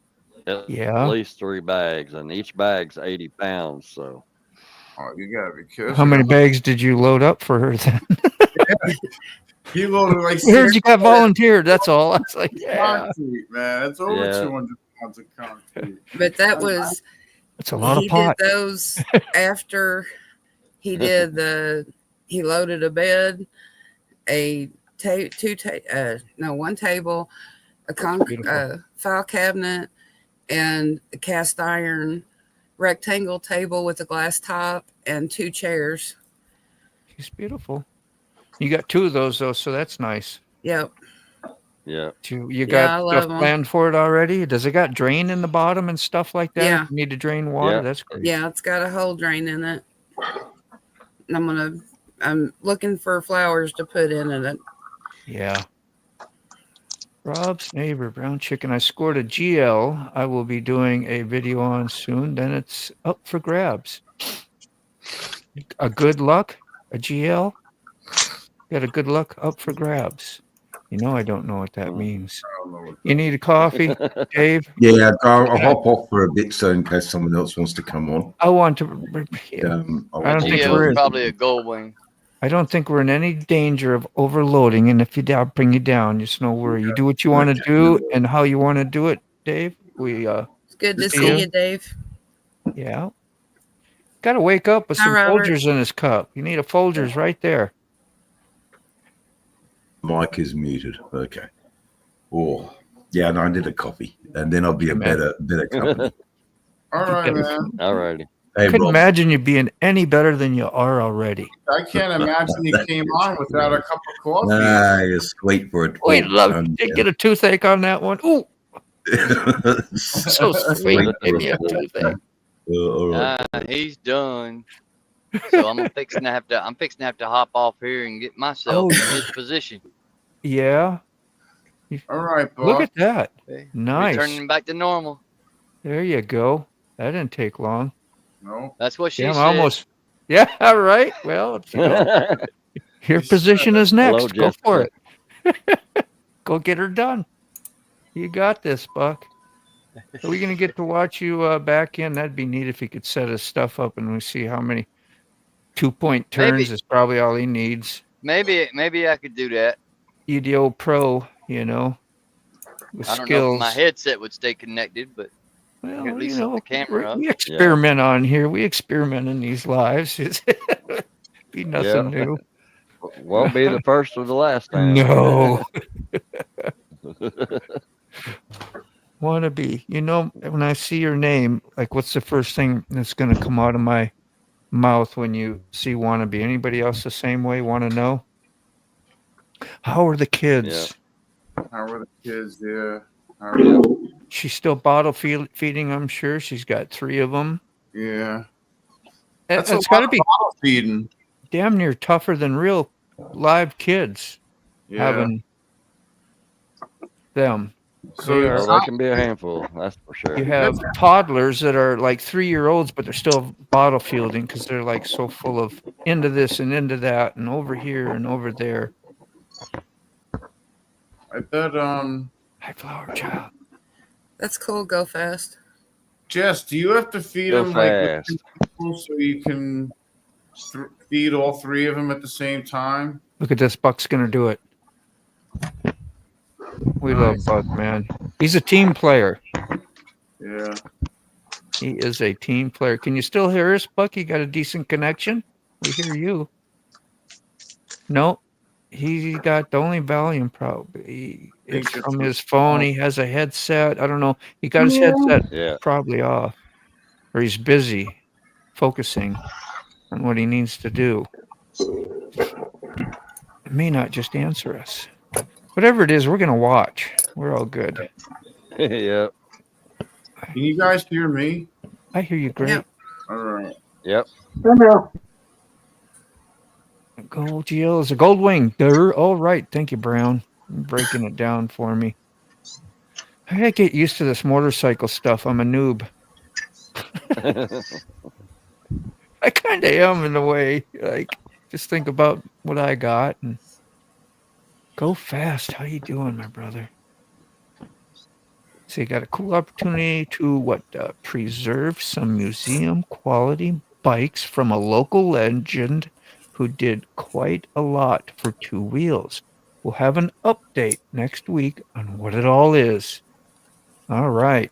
At Yeah. least 3 bags, and each bag's 80 pounds. So Oh, you gotta be kidding. How many bags did you load up for her then? He loaded like We heard you got volunteered. That's all. I was like, yeah. concrete, man. It's over Yeah. 200 pounds of concrete. But that was It's a lot of he pot. did those after he did he loaded a bed one table, a Beautiful. file cabinet, and a cast iron rectangle table with a glass top and 2 chairs. She's beautiful. You got 2 of those though, so that's nice. Yep. Yeah. You I got love stuff 'em. planned for it already? Does it got drain in the bottom and stuff like that? Yeah. If you need to drain water? Yeah. That's great. Yeah, it's got a whole drain in it. And I'm looking for flowers to put in it. Yeah. Rob's neighbor, brown chicken. I scored a GL. I will be doing a video on soon. Then it's up for grabs. A good luck, a GL. Got a good luck up for grabs. You know, I don't know what that means. I don't know what You need a coffee, Dave? Yeah, I'll hop off for a bit so in case someone else wants to come on. I want to. I I don't think GL we're is in, probably a gold wing. I don't think we're in any danger of overloading. And if I'll bring you down, just no worry. You do what you want to do and how you want to do it, Dave. It's good to See see you. you, Dave. Yeah. Got to wake up with Hi, some Robert. Folgers in his cup. You need a Folgers right there. Mic is muted. Okay. Oh, yeah, no, I need a coffee, and then I'll be a Man. better company. All right, man. All righty. Hey, Couldn't Rob. imagine you being any better than you are already. I can't imagine you came on without a cup of coffee. Nah, you're sweet for it. Wait, love, did get a toothache on that one? Ooh, so sweet. Give me a toothache. All right. He's done. So I'm fixing to have to hop off here and get myself in his position. Yeah. All right, Buck. Look at that. Okay. Nice. Returning back to normal. There you go. That didn't take long. No. That's what she Damn, said. almost. Yeah, all right. Well, it's, your position is next. Hello, Go for Jessica. it. Go get her done. You got this, Buck. Are we going to get to watch you back in? That'd be neat if he could set his stuff up and we see how many 2-point turns Maybe. is probably all he needs. Maybe I could do that. EDO Pro, you know, with I don't know skills. if my headset would stay connected, but Well, at least you know, set the camera up. we experiment on here. We experiment in these lives. It's be nothing new. Won't be the first or the last time. No. Want to be. You know, when I see your name, like, what's the first thing that's going to come out of my mouth when you see wannabe? Anybody else the same way? Want to know? How are the kids? How are the kids? Yeah. How are they? She's still bottle feeding, I'm sure. She's got 3 of them. Yeah. It's a got to lot of be bottle feeding. damn near tougher than real live kids Yeah. having them. So They are- it's Well, not- that can be a handful, that's for sure. You have toddlers that are like 3-year-olds, but they're still bottle fielding because they're like so full of into this and into that and over here and over there. I bet High flower child. That's cool. Go fast. Jess, do you have to feed Go them like with fast. 2 people so you can feed all 3 of them at the same time? Look at this. Buck's gonna do it. We love Buck, man. He's a team player. Yeah. He is a team player. Can you still hear us, Buck? You got a decent connection? We hear you. No, he got the only volume probably. It's it's from the his phone. He has a headset. I don't know. He got his headset Yeah. probably off, or he's busy focusing on what he needs to do. It may not just answer us. Whatever it is, we're gonna watch. We're all good. Yeah. Can you guys hear me? I hear you great. Yep. All right. Yep. Gold GL is a gold wing. Durr. All right. Thank you, Brown. You're breaking it down for me. I gotta get used to this motorcycle stuff. I'm a noob. I kind of am in a way. Like, just think about what I got and go fast. How you doing, my brother? So you got a cool opportunity to preserve some museum quality bikes from a local legend who did quite a lot for 2 wheels. We'll have an update next week on what it all is. All right.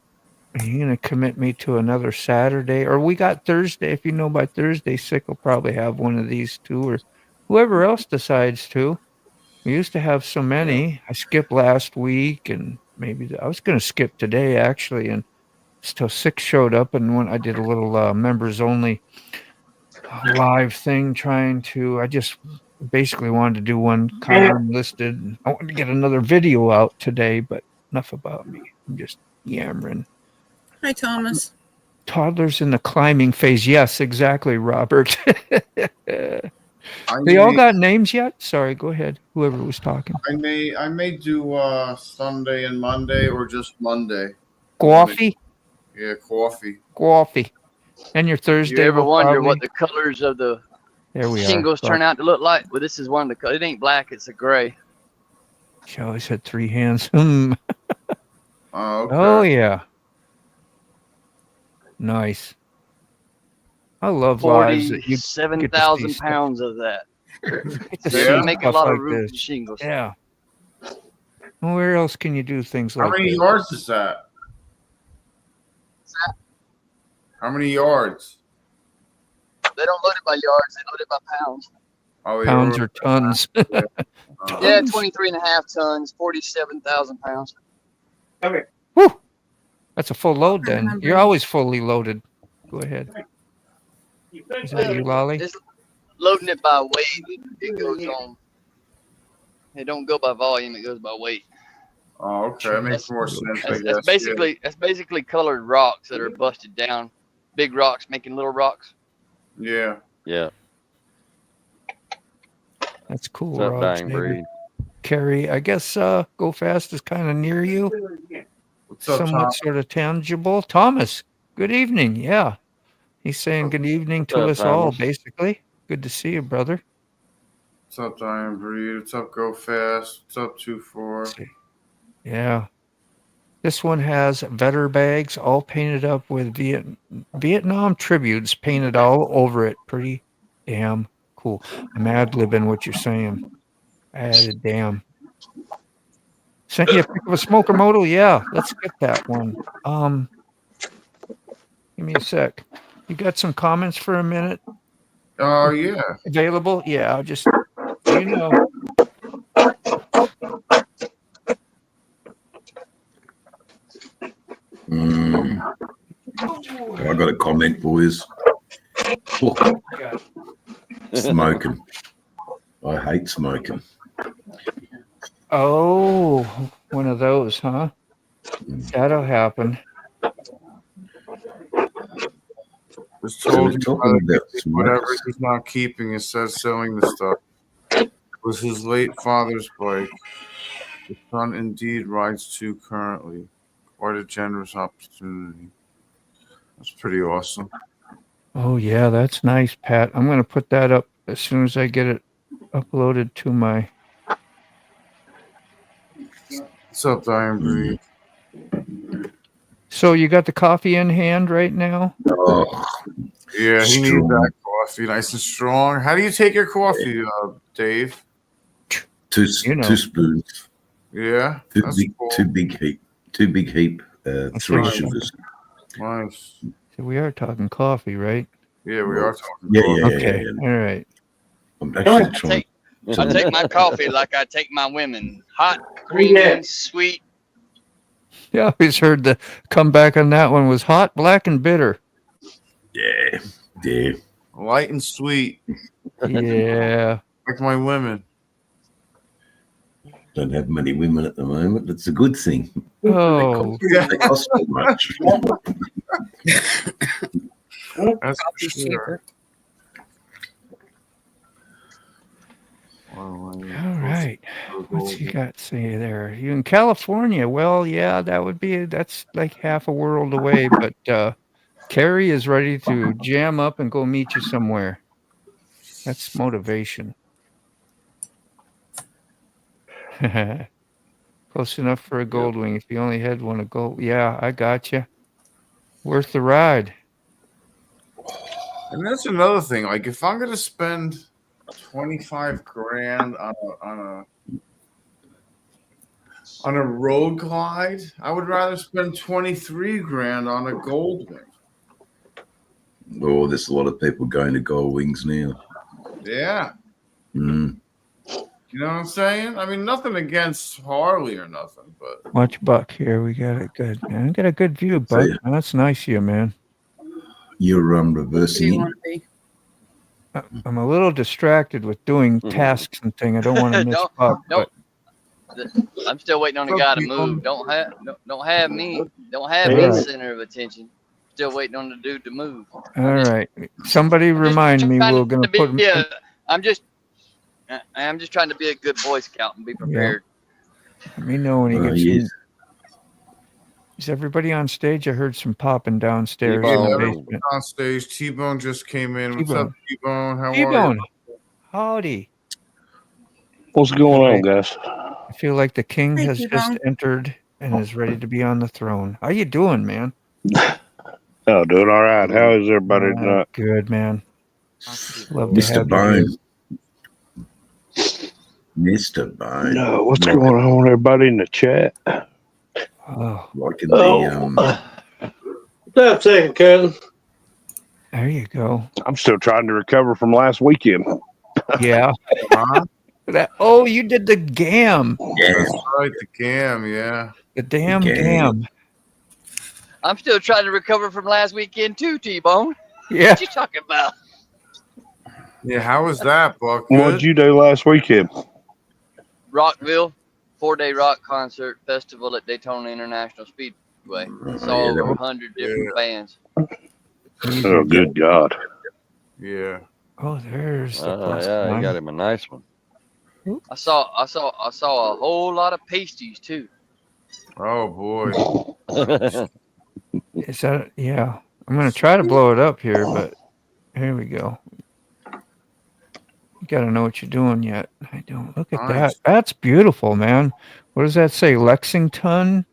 Are you going to commit me to another Saturday? Or we got Thursday. If you know by Thursday, Sick will probably have one of these 2 or whoever else decides to. We used to have so many. I skipped last week, and maybe I was going to skip today actually, and still 6 showed up. And when I did a little members only live thing, I just basically wanted to do one kind of unlisted. I wanted to get another video out today, but enough about me. I'm just yammering. Hi, Thomas. Toddlers in the climbing phase. Yes, exactly, Robert. I They all may, got names yet? Sorry, go ahead. Whoever was talking. I may do Sunday and Monday or just Monday. Coffee? Yeah, coffee. Coffee. And your Thursday. You ever will wonder probably... what the colors of the There we shingles are. turn out to look like? Well, this is one of the colors. It ain't black, it's a gray. She always had 3 hands. Okay. Oh, yeah. Nice. I love lives that you get to see 47,000 stuff. pounds of that. Get to So see you make a stuff lot like of room this. for shingles. Yeah. Well, where else can you do things How like many this? yards is that? How many yards? They don't load it by yards, they load it by pounds. Oh, Pounds or tons? Yeah, 23.5 tons, 47,000 pounds. Whew. That's a full load then. remember. You're always fully loaded. Go ahead. Is that you, Lolly? Just loading it by weight, it goes on. It don't go by volume, it goes by weight. Oh, okay. That makes more sense, I guess. That's basically colored rocks that are busted down. Big rocks making little rocks. Yeah. Yeah. That's cool. What's up, Rob's dying neighbor. breed? Carrie, I guess Go Fast is kind of near you. What's up, Somewhat Tom? sort of tangible. Thomas, good evening. Yeah. He's saying good evening to What's us up, all, Thomas? basically. Good to see you, brother. What's up, Dying Breed? What's up, Go Fast? What's up, 2-4? Yeah. This one has Vetter bags all painted up with Vietnam tributes painted all over it. Pretty damn cool. I'm ad-libbing what you're saying. I added damn. Sent you a pic of a smoker modal? Yeah, let's get that one. Give me a sec. You got some comments for a minute Oh, yeah. available? Yeah, I'll just, you know. I got a comment, boys. Oh, smoking. I hate smoking. Oh, one of those, huh? That'll happen. Just So told we're you talking about whatever smokes. he's not keeping instead of selling the stuff. It was his late father's bike. The son indeed rides 2 currently. Quite a generous opportunity. That's pretty awesome. Oh, yeah, that's nice, Pat. I'm going to put that up as soon as I get it uploaded to my... What's up, Dying Breed? So you got the coffee in hand right now? Oh, Yeah, he needs strong. that coffee, nice and strong. How do you take your coffee, Dave? Two You know. spoons. Yeah, Two that's big, cool. two big heap. 3 right. sugars. Nice. So we are talking coffee, right? Yeah, we are talking. Yeah, coffee. yeah, Okay, yeah. all right. I'm actually trying. I take my coffee like I take my women. Hot, creamy, sweet. Yeah, I always heard the comeback on that one was hot, black, and bitter. Yeah, yeah. Light and sweet, Yeah. like my women. Don't have many women at the moment. That's a good thing. Oh, They cost so much. That's for Coffee's sure. cheaper. all right. What's you got to say there? You in California? Well, yeah, that's like half a world away, but Carrie is ready to jam up and go meet you somewhere. That's motivation. Close enough for a gold wing. If you only had one, a gold. Yeah, I got you. Worth the ride. And that's another thing. Like, if I'm gonna spend 25 grand on a road glide, I would rather spend 23 grand on a gold wing. Oh, there's a lot of people going to gold wings now. Yeah. Mm. You know what I'm saying? I mean, nothing against Harley or nothing, but Watch Buck here. We got it good, man. Got a good view, So Buck. That's nice of you, man. you're Where do reversing you in. want to be? I'm a little distracted with doing Mhm. tasks and thing. I don't want to miss Don't Buck, don't. but I'm still waiting on the What's up, guy to people? move. Don't have me. Don't have All me the right. center of attention. Still waiting on the dude to move. all I'm just, right. Somebody I'm just remind me. trying We're gonna to be put him. a. I'm just trying to be a good Boy Scout and be prepared. Let me know when he gets Yes. in. Is everybody on stage? I heard some popping downstairs in the T-Bone. basement. on stage, T-Bone just came in. What's T-Bone. up, T-Bone? How are T-Bone, you? howdy. What's going All on, right. guys? I feel like the king Hey, has just T-Bone. entered and is ready to be on the throne. How you doing, man? Oh, doing all right. How is everybody tonight? Good, man. Not too Love to bad. Mr. have you here. Bone. Mr. Bone. No, what's Like- going on, everybody in the chat? Oh, Like in Oh, the What's up, second cousin? there you go. I'm still trying to recover from last weekend. Yeah. Huh? Oh, you did the gam. That's right, the cam, yeah. The damn Gam. gam. I'm still trying to recover from last weekend too, T-Bone. Yeah. What you talking about? Yeah, how was that, Buck? What'd Good? you do last weekend? Rockville, 4-day rock concert festival at Daytona International Speedway. Saw yeah, over that 100 different bands. Oh, good God. Yeah. Oh, there's the plus Yeah, you one. got him a nice one. I saw a whole lot of pasties too. Oh boy. Is that? Yeah. I'm gonna try to blow it up here, but here we go. You gotta know what you're doing yet. I don't. Look at that. Nice. That's beautiful, man. What does that say? Lexington,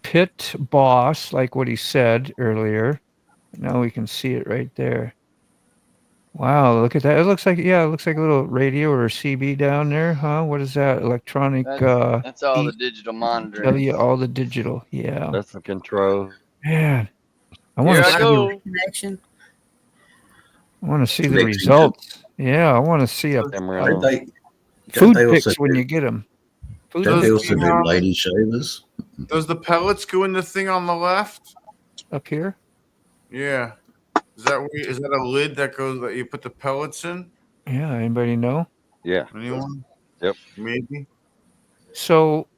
pit boss, like what he said earlier. Now we can see it right there. Wow, look at that. It looks like, yeah, it looks like a little radio or a CB down there, huh? What is that? Electronic, That's all the E- digital tell monitoring. you all the digital. Yeah. That's the control. Man, I want Here to I see go. Connection. I want to see the Lexington. results. Yeah, I want to see a Don't Amarillo. they, food they also pics when do- you get them. Food don't they pics also do lady shavers? Does the pellets go in the thing on the left? up here. Yeah. Is that a lid that you put the pellets in? Yeah, anybody know? Yeah. Anyone? Yep. Maybe. So,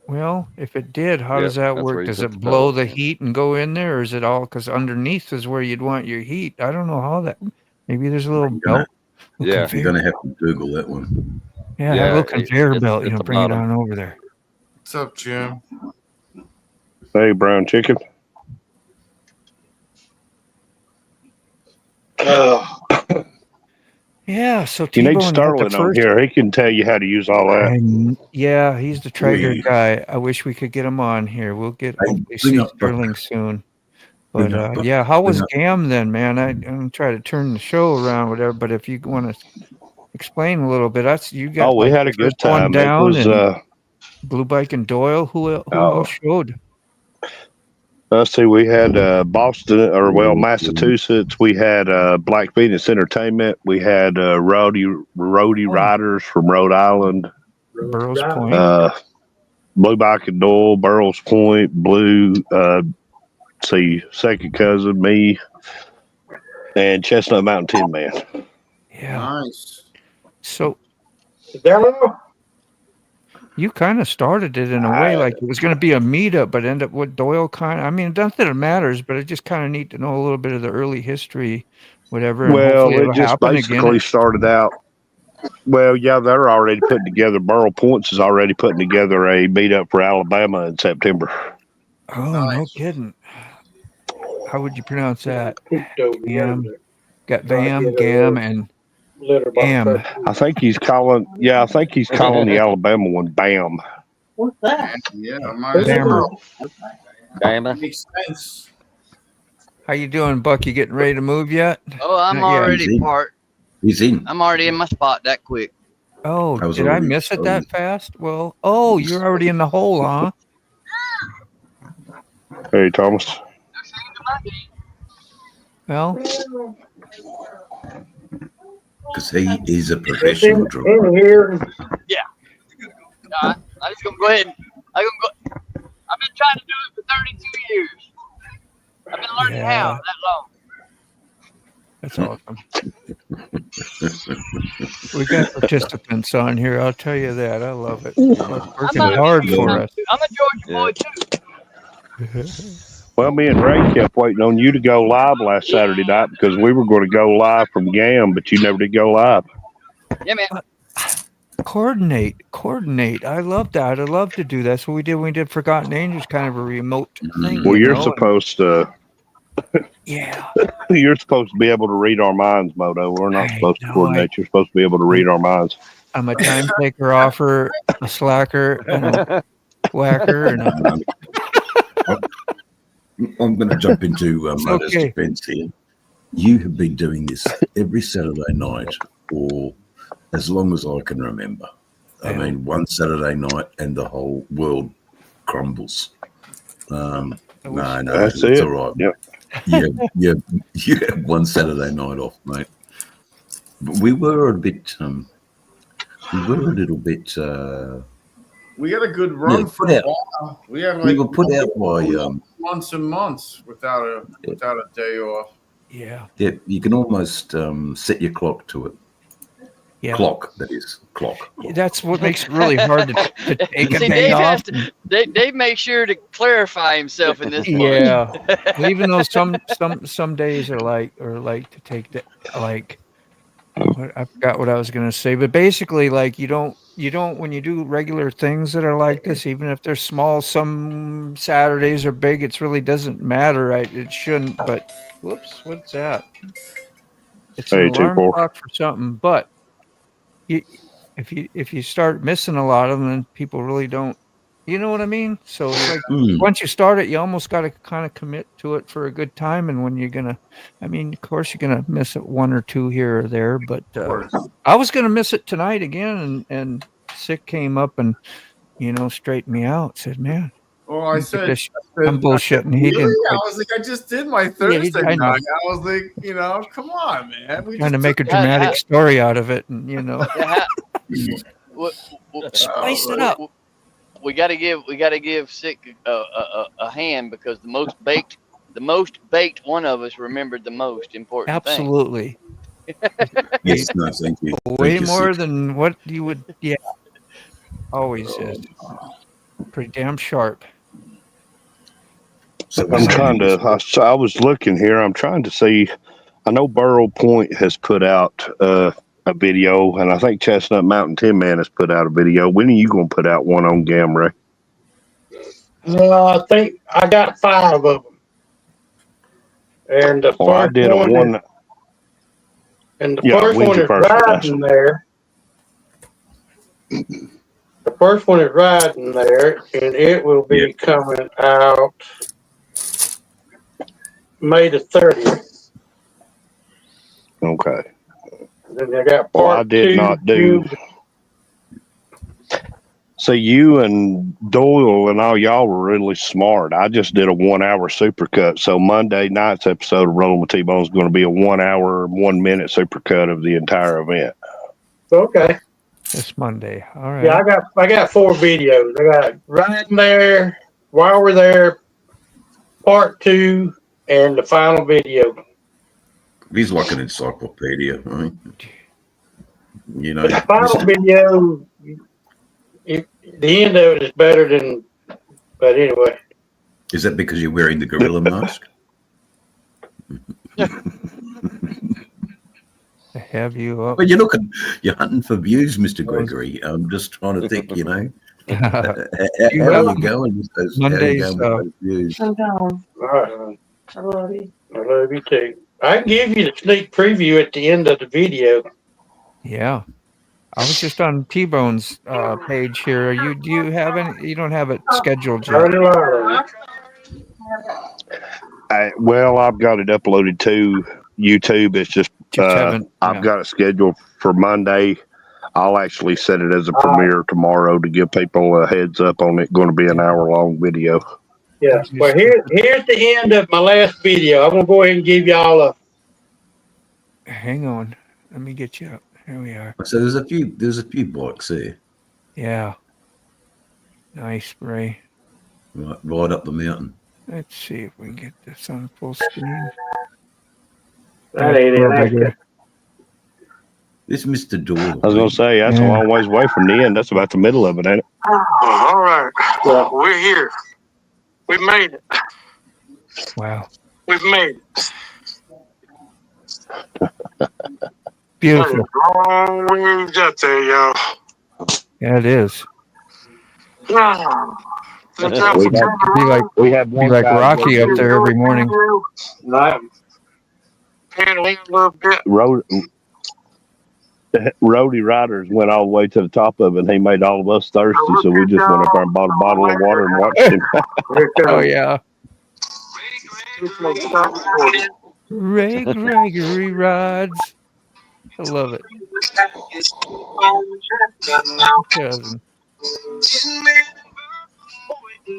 well, if it did, how does Yep, that that's where work? you Does put it the blow pellets the in. heat and go in there, or is it all because underneath is where you'd want your heat? I don't know how that. Maybe there's a little You're gonna- belt. little Yeah. You're conveyor- going to have to Google that one. Yeah, have a Yeah, little conveyor it's belt. at the Bring it bottom. on over there. What's up, Jim? Hey, brown chicken. Oh, Yeah, so You need T-Bone had the Sterling on first. here. He can tell you how to use all that. Yeah, he's the Traeger We- guy. I wish we could get him on here. We'll get Hey, hopefully bring see up Buck. Sterling soon. Bring But up Buck. yeah, how was Bring up- GAM then, man? I'm gonna try to turn the show around, whatever. But if you want to explain a little bit, that's you got. Oh, we like, had the a good first one time. It down was and Blue Bike and Doyle. Who Oh. else showed? let's see, we had Massachusetts. We had Black Phoenix Entertainment. We had Roadie Riders from Rhode Island. Burroughs Point. Blue Bike and Doyle, Burroughs Point, Blue. Second Cousin, me, and Chestnut Mountain Tin Man. Yeah. Nice. So is that all? you kind of started it in a way like it was going to be a meetup, but end up with Doyle kind of. I mean, not that it matters, but it's just kind of neat to know a little bit of the early history, whatever. And Well, hopefully it it'll just happen basically again. started out. Well, yeah, they're already putting together. Burl Points is already putting together a meetup for Alabama in September. Oh, no Nice. kidding. How would you pronounce that? Gam. Gam. Got Vam, Gam, and Am. I think he's calling. Yeah, I think he's calling the Alabama one Bam. What's that? Yeah, might as Bammer. well. Bama. Makes sense. How you doing, Buck? You getting ready to move yet? Oh, I'm Not yet. already Easy. He's in. I'm already in my spot that quick. Oh, I was did I already- miss it that fast? Well, oh, you're already in the hole, huh? Hey, Thomas. Well, because he is a It's professional drummer. in here. I'm just gonna go ahead. I've been trying to do it for 32 years. I've been learning how Yeah. that long. That's awesome. We got participants on here. I'll tell you that. I love it. It's working hard for us. I'm a Georgia boy too. Well, me and Ray kept waiting on you to go live last Saturday night because we were going to go live from GAM, but you never did go live. Yeah, man. Coordinate. I love that. I love to do that. That's what we did when we did Forgotten Angels, kind of a remote thing. Well, you you're know? supposed to. Yeah. You're supposed to be able to read our minds, Moto. We're not supposed to know, coordinate. You're supposed to be able to read our minds. I'm a time taker, offer, a slacker, and a whacker, and a I'm going to jump into Moto's okay. defense here. You have been doing this every Saturday night for as long as I can remember. I mean, one Saturday night and the whole world crumbles. No, That's it's it. all right. Yep. You had one Saturday night off, mate. But we were a little bit. We had a good run for a while. We had We were put out by months and months without a day off. Yeah. Yeah, you can almost set your clock to it. Yeah. Clock, that is. Clock. That's what makes it really hard to take a See, day Dave off. Dave makes sure to clarify himself in this part. Yeah. Well, even though some days are like to take the like. I forgot what I was gonna say, but basically, like you don't when you do regular things that are like this, even if they're small, some Saturdays are big. It really doesn't matter. It shouldn't. But whoops, what's that? It's an alarm clock for something. But if you start missing a lot of them, then people really don't. You know what I mean? So it's like once you start it, you almost got to kind of commit to it for a good time. And when you're gonna, I mean, of course you're gonna miss it one or two here or there. But I was gonna miss it tonight again, and Sick came up and straightened me out. Said, "Man, Well, I said I'm bullshitting." He really? didn't. I was like, I just did my Thursday I know. night. I was like, come on, man. We Trying to just make a took- dramatic story out of it, and Spice it up. We got to give Sick a hand because the most baked one of us remembered the most important absolutely. Yes, no, thank you. Way more than what you would. Yeah, always is. Pretty damn sharp. So I'm trying to. I was looking here. I'm trying to see. I know Burrow Point has put out a video, and I think Chestnut Mountain Tin Man has put out a video. When are you going to put out one on GAM, Ray? I think I got 5 of them. And the first I did one. one. And the Yeah, first when's one your is first one? riding there. The first one is riding there, and it will be coming out May the 30th. Okay. Then I got Well, part I did 2 not do. So you and Doyle and all y'all were really smart. I just did a 1 hour supercut. So Monday night's episode of Rolling with T-Bone is going to be a 1 hour, 1 minute supercut of the entire event. Okay. This Monday. All right. Yeah, I got 4 videos. I got riding there, while we're there, part 2, and the final video. He's like an encyclopedia, right? The final video, the end of it is better than. But anyway. Is that because you're wearing the gorilla mask? Have you up? Well, you're hunting for views, Mr. Gregory. I'm just trying to think, how are you going with those, Mondays, those views? I'm gone. All right. I love you. I love you too. I can give you the sneak preview at the end of the video. Yeah. I was just on T-Bone's page here. Do you have any? You don't have it scheduled yet. Well, I've got it uploaded to YouTube. It's just I've got it scheduled for Monday. I'll actually set it as a premiere tomorrow to give people a heads up on it. Going to be an hour-long video. Yeah. Well, here's the end of my last video. I'm gonna go ahead and give y'all a. Hang on. Let me get you up. Here we are. So there's a few bikes there. Yeah. Nice, Ray. Right up the mountain. Let's see if we can get this on full screen. That ain't it. It's Mr. Door. I was gonna say that's a long ways away from the end. That's about the middle of it, ain't it? Oh, all right. Well, we're here. We made it. Wow. We've made it. Beautiful. Long ways up there, y'all. Yeah, it is. We have Be like Rocky up there every morning. Right. And a little bit. Roadie Riders went all the way to the top of it, and he made all of us thirsty, so we just went up there and bought a bottle of water and watched him. Oh, yeah. Ray Gregory rides. I love it. Cousin.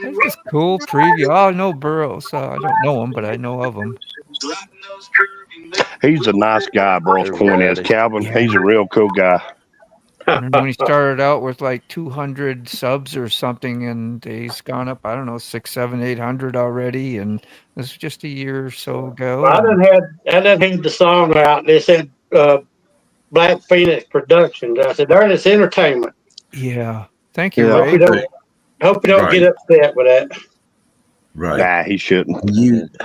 That's just cool preview. I know Burrow, so I don't know him, but I know of him. He's a nice guy, Burroughs Point is. Calvin, he's a real cool guy. I remember when he started out with like 200 subs or something, and he's gone up, I don't know, 600, 700, 800 already, and this is just a year or so ago. Well, I done had the song out, and they said Black Phoenix Productions. I said, "Darn, it's entertainment." Yeah. Thank you, Hope Ray. you don't get upset with that. Right. Nah, he shouldn't.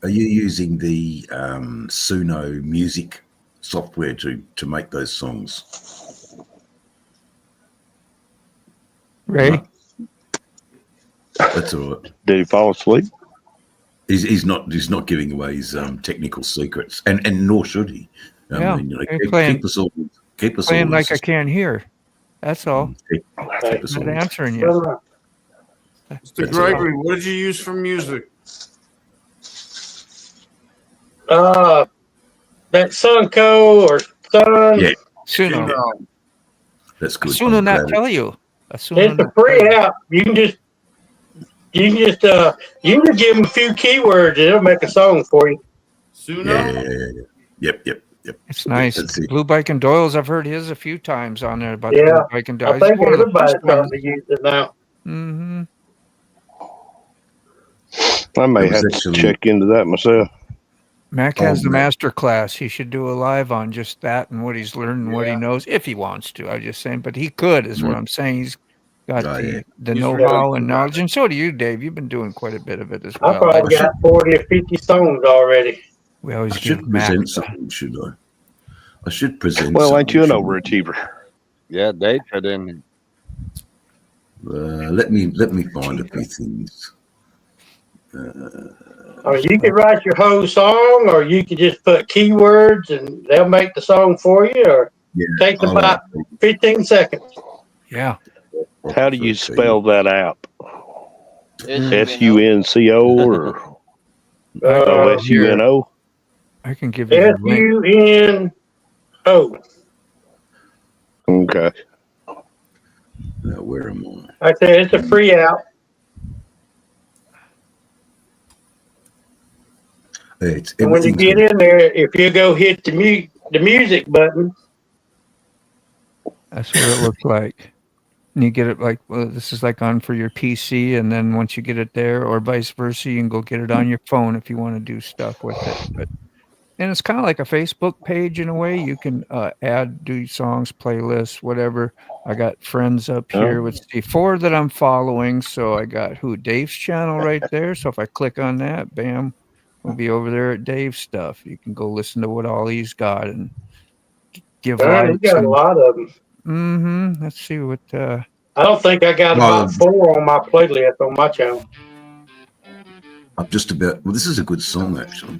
Are you using the Suno music software to make those songs? Ray? No. That's all right. Did he fall asleep? He's not giving away his technical secrets, and nor should he. Yeah, keep us all playing like I can't hear. That's all. Keep us Not all. answering you. Mr. Gregory, what did you use for music? That Sunco or Sun. Yeah. Suno. That's good. Suno not tell you. It's a free app. You can just give them a few keywords and it'll make a song for you. Suno? Yeah. Yep. It's nice. Blue Bike and Doyle's, I've heard his a few times on there about Yeah, Blue Bike and Doyle's. I think everybody's starting to use it now. Mm-hmm. I may have to check into that myself. Mac has the master class. He should do a live on just that and what he's learned and what he knows, if he wants to. I'm just saying, but he could, is what I'm saying. He's got the know-how and knowledge, and so do you, Dave. You've been doing quite a bit of it as well. I probably got 40 or 50 songs already. We always should present something, should I? I should present. Well, ain't you an overachiever? Yeah, Dave put in. Let me find a few things. Or you could write your whole song, or you could just put keywords and they'll make the song for you, or take about 15 seconds. Yeah. How do you spell that out? SUNCO or SUNO? I can give you SUNO. Okay. Now, where am I? I said it's a free app. And when you get in there, if you go hit the music button, that's what it looks like. And you get it like, well, this is like on for your PC, and then once you get it there, or vice versa, you can go get it on your phone if you want to do stuff with it. And it's kind of like a Facebook page in a way. You can do songs, playlists, whatever. I got friends up here with the 4 that I'm following. So I got Dave's channel right there. So if I click on that, bam, we'll be over there at Dave's stuff. You can go listen to what all he's got and give likes. He's got a lot of them. Mm-hmm. Let's see what. I don't think I got about 4 on my playlist on my channel. I'm just about. Well, this is a good song actually.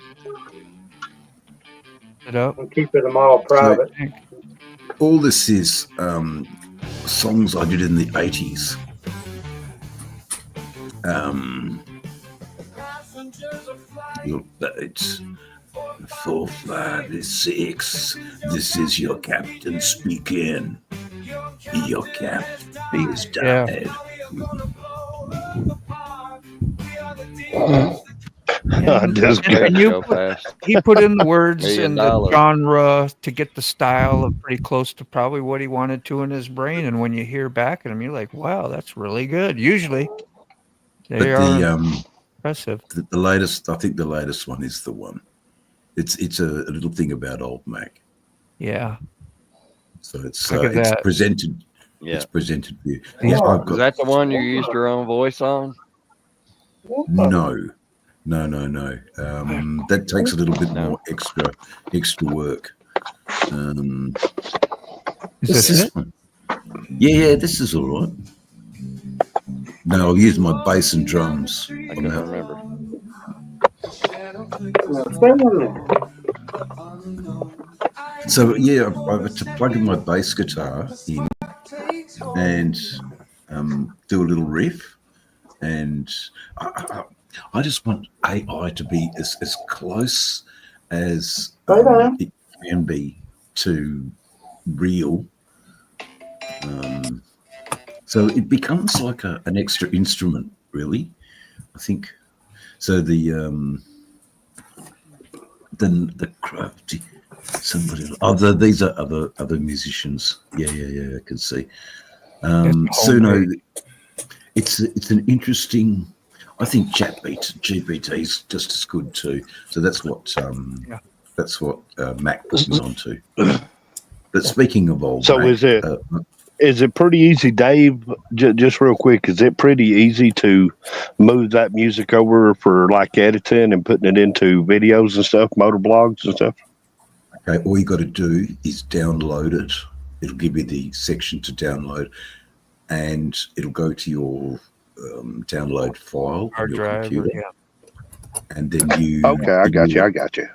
It up. I'm keeping them all private. So, all this is songs I did in the 80s. It's 4, 5, 6. This is your captain speaking. Your captain is died. Yeah, Just Gotta you go fast. he put in the words $1 and million. the genre to get the style of pretty close to probably what he wanted to in his brain. And when you hear back at him, you're like, wow, that's really good. Usually they But are impressive. the latest, I think the latest one is the one. It's a little thing about old Mac. Yeah. So it's Look at it's that. presented. Yeah. It's presented here. These- I've Is got that the one you used your own voice on? no. That takes a little bit more extra work. Is this it? one. Yeah, this is all right. No, I'll use my bass and drums. I on couldn't that. remember. So yeah, I had to plug in my bass guitar in and do a little riff, and I just want AI to be as close as it can be to real. So it becomes like an extra instrument, really. I think. So the crafty somebody. These are other musicians. Yeah. I can see. Suno. It's an interesting. I think GPT is just as good too. So that's what Mac put me onto. But speaking of old, So Mac, is it pretty easy, Dave? Just real quick, is it pretty easy to move that music over for like editing and putting it into videos and stuff, motor blogs and stuff? Okay, all you got to do is download it. It'll give you the section to download, and it'll go to your download file Hard on your drive. computer, and then you. Okay, I got you.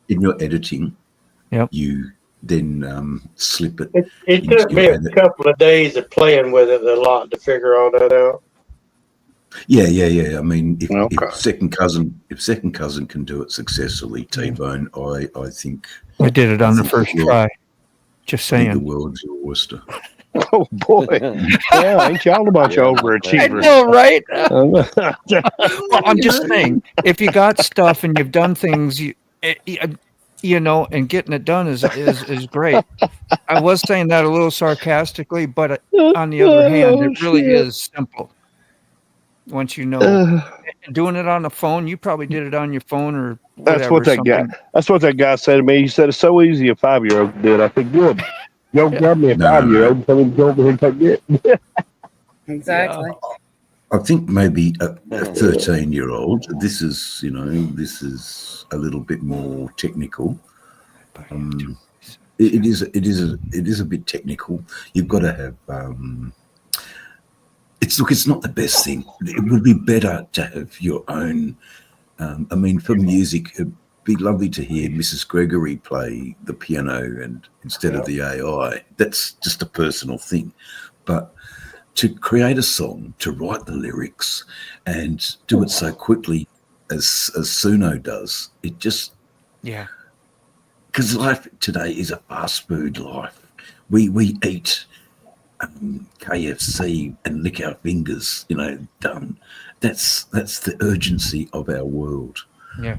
In your editing, Yep. you then slip it. It into took me your a couple of days of playing with it a lot to figure all that out. Yeah. I mean, if Okay. second cousin can do it successfully, T-Bone, I think I did it on the first Yeah. try. Just I think the saying. world's your oyster. Oh boy, yeah, ain't y'all a bunch of I overachievers? know, right? Well, I'm just saying, if you got stuff and you've done things, you know, and getting it done is great. I was saying that a little sarcastically, but on the other hand, it really is simple. Once you know, doing it on the phone, you probably did it on your phone or whatever. That's what that guy said to me. He said it's so easy a 5-year-old did. I said, good. Go grab me a 5-year-old and tell him to go over here and take it. Exactly. I think maybe a 13-year-old. This is a little bit more technical. It is a bit technical. You've got to have. It's not the best thing. It would be better to have your own. I mean, for music, it'd be lovely to hear Mrs. Gregory play the piano and instead of the AI. That's just a personal thing, but to create a song, to write the lyrics, and do it so quickly as Suno does, it just because life today is a fast food life. We eat KFC and lick our fingers, done. That's the urgency of our world. Yeah.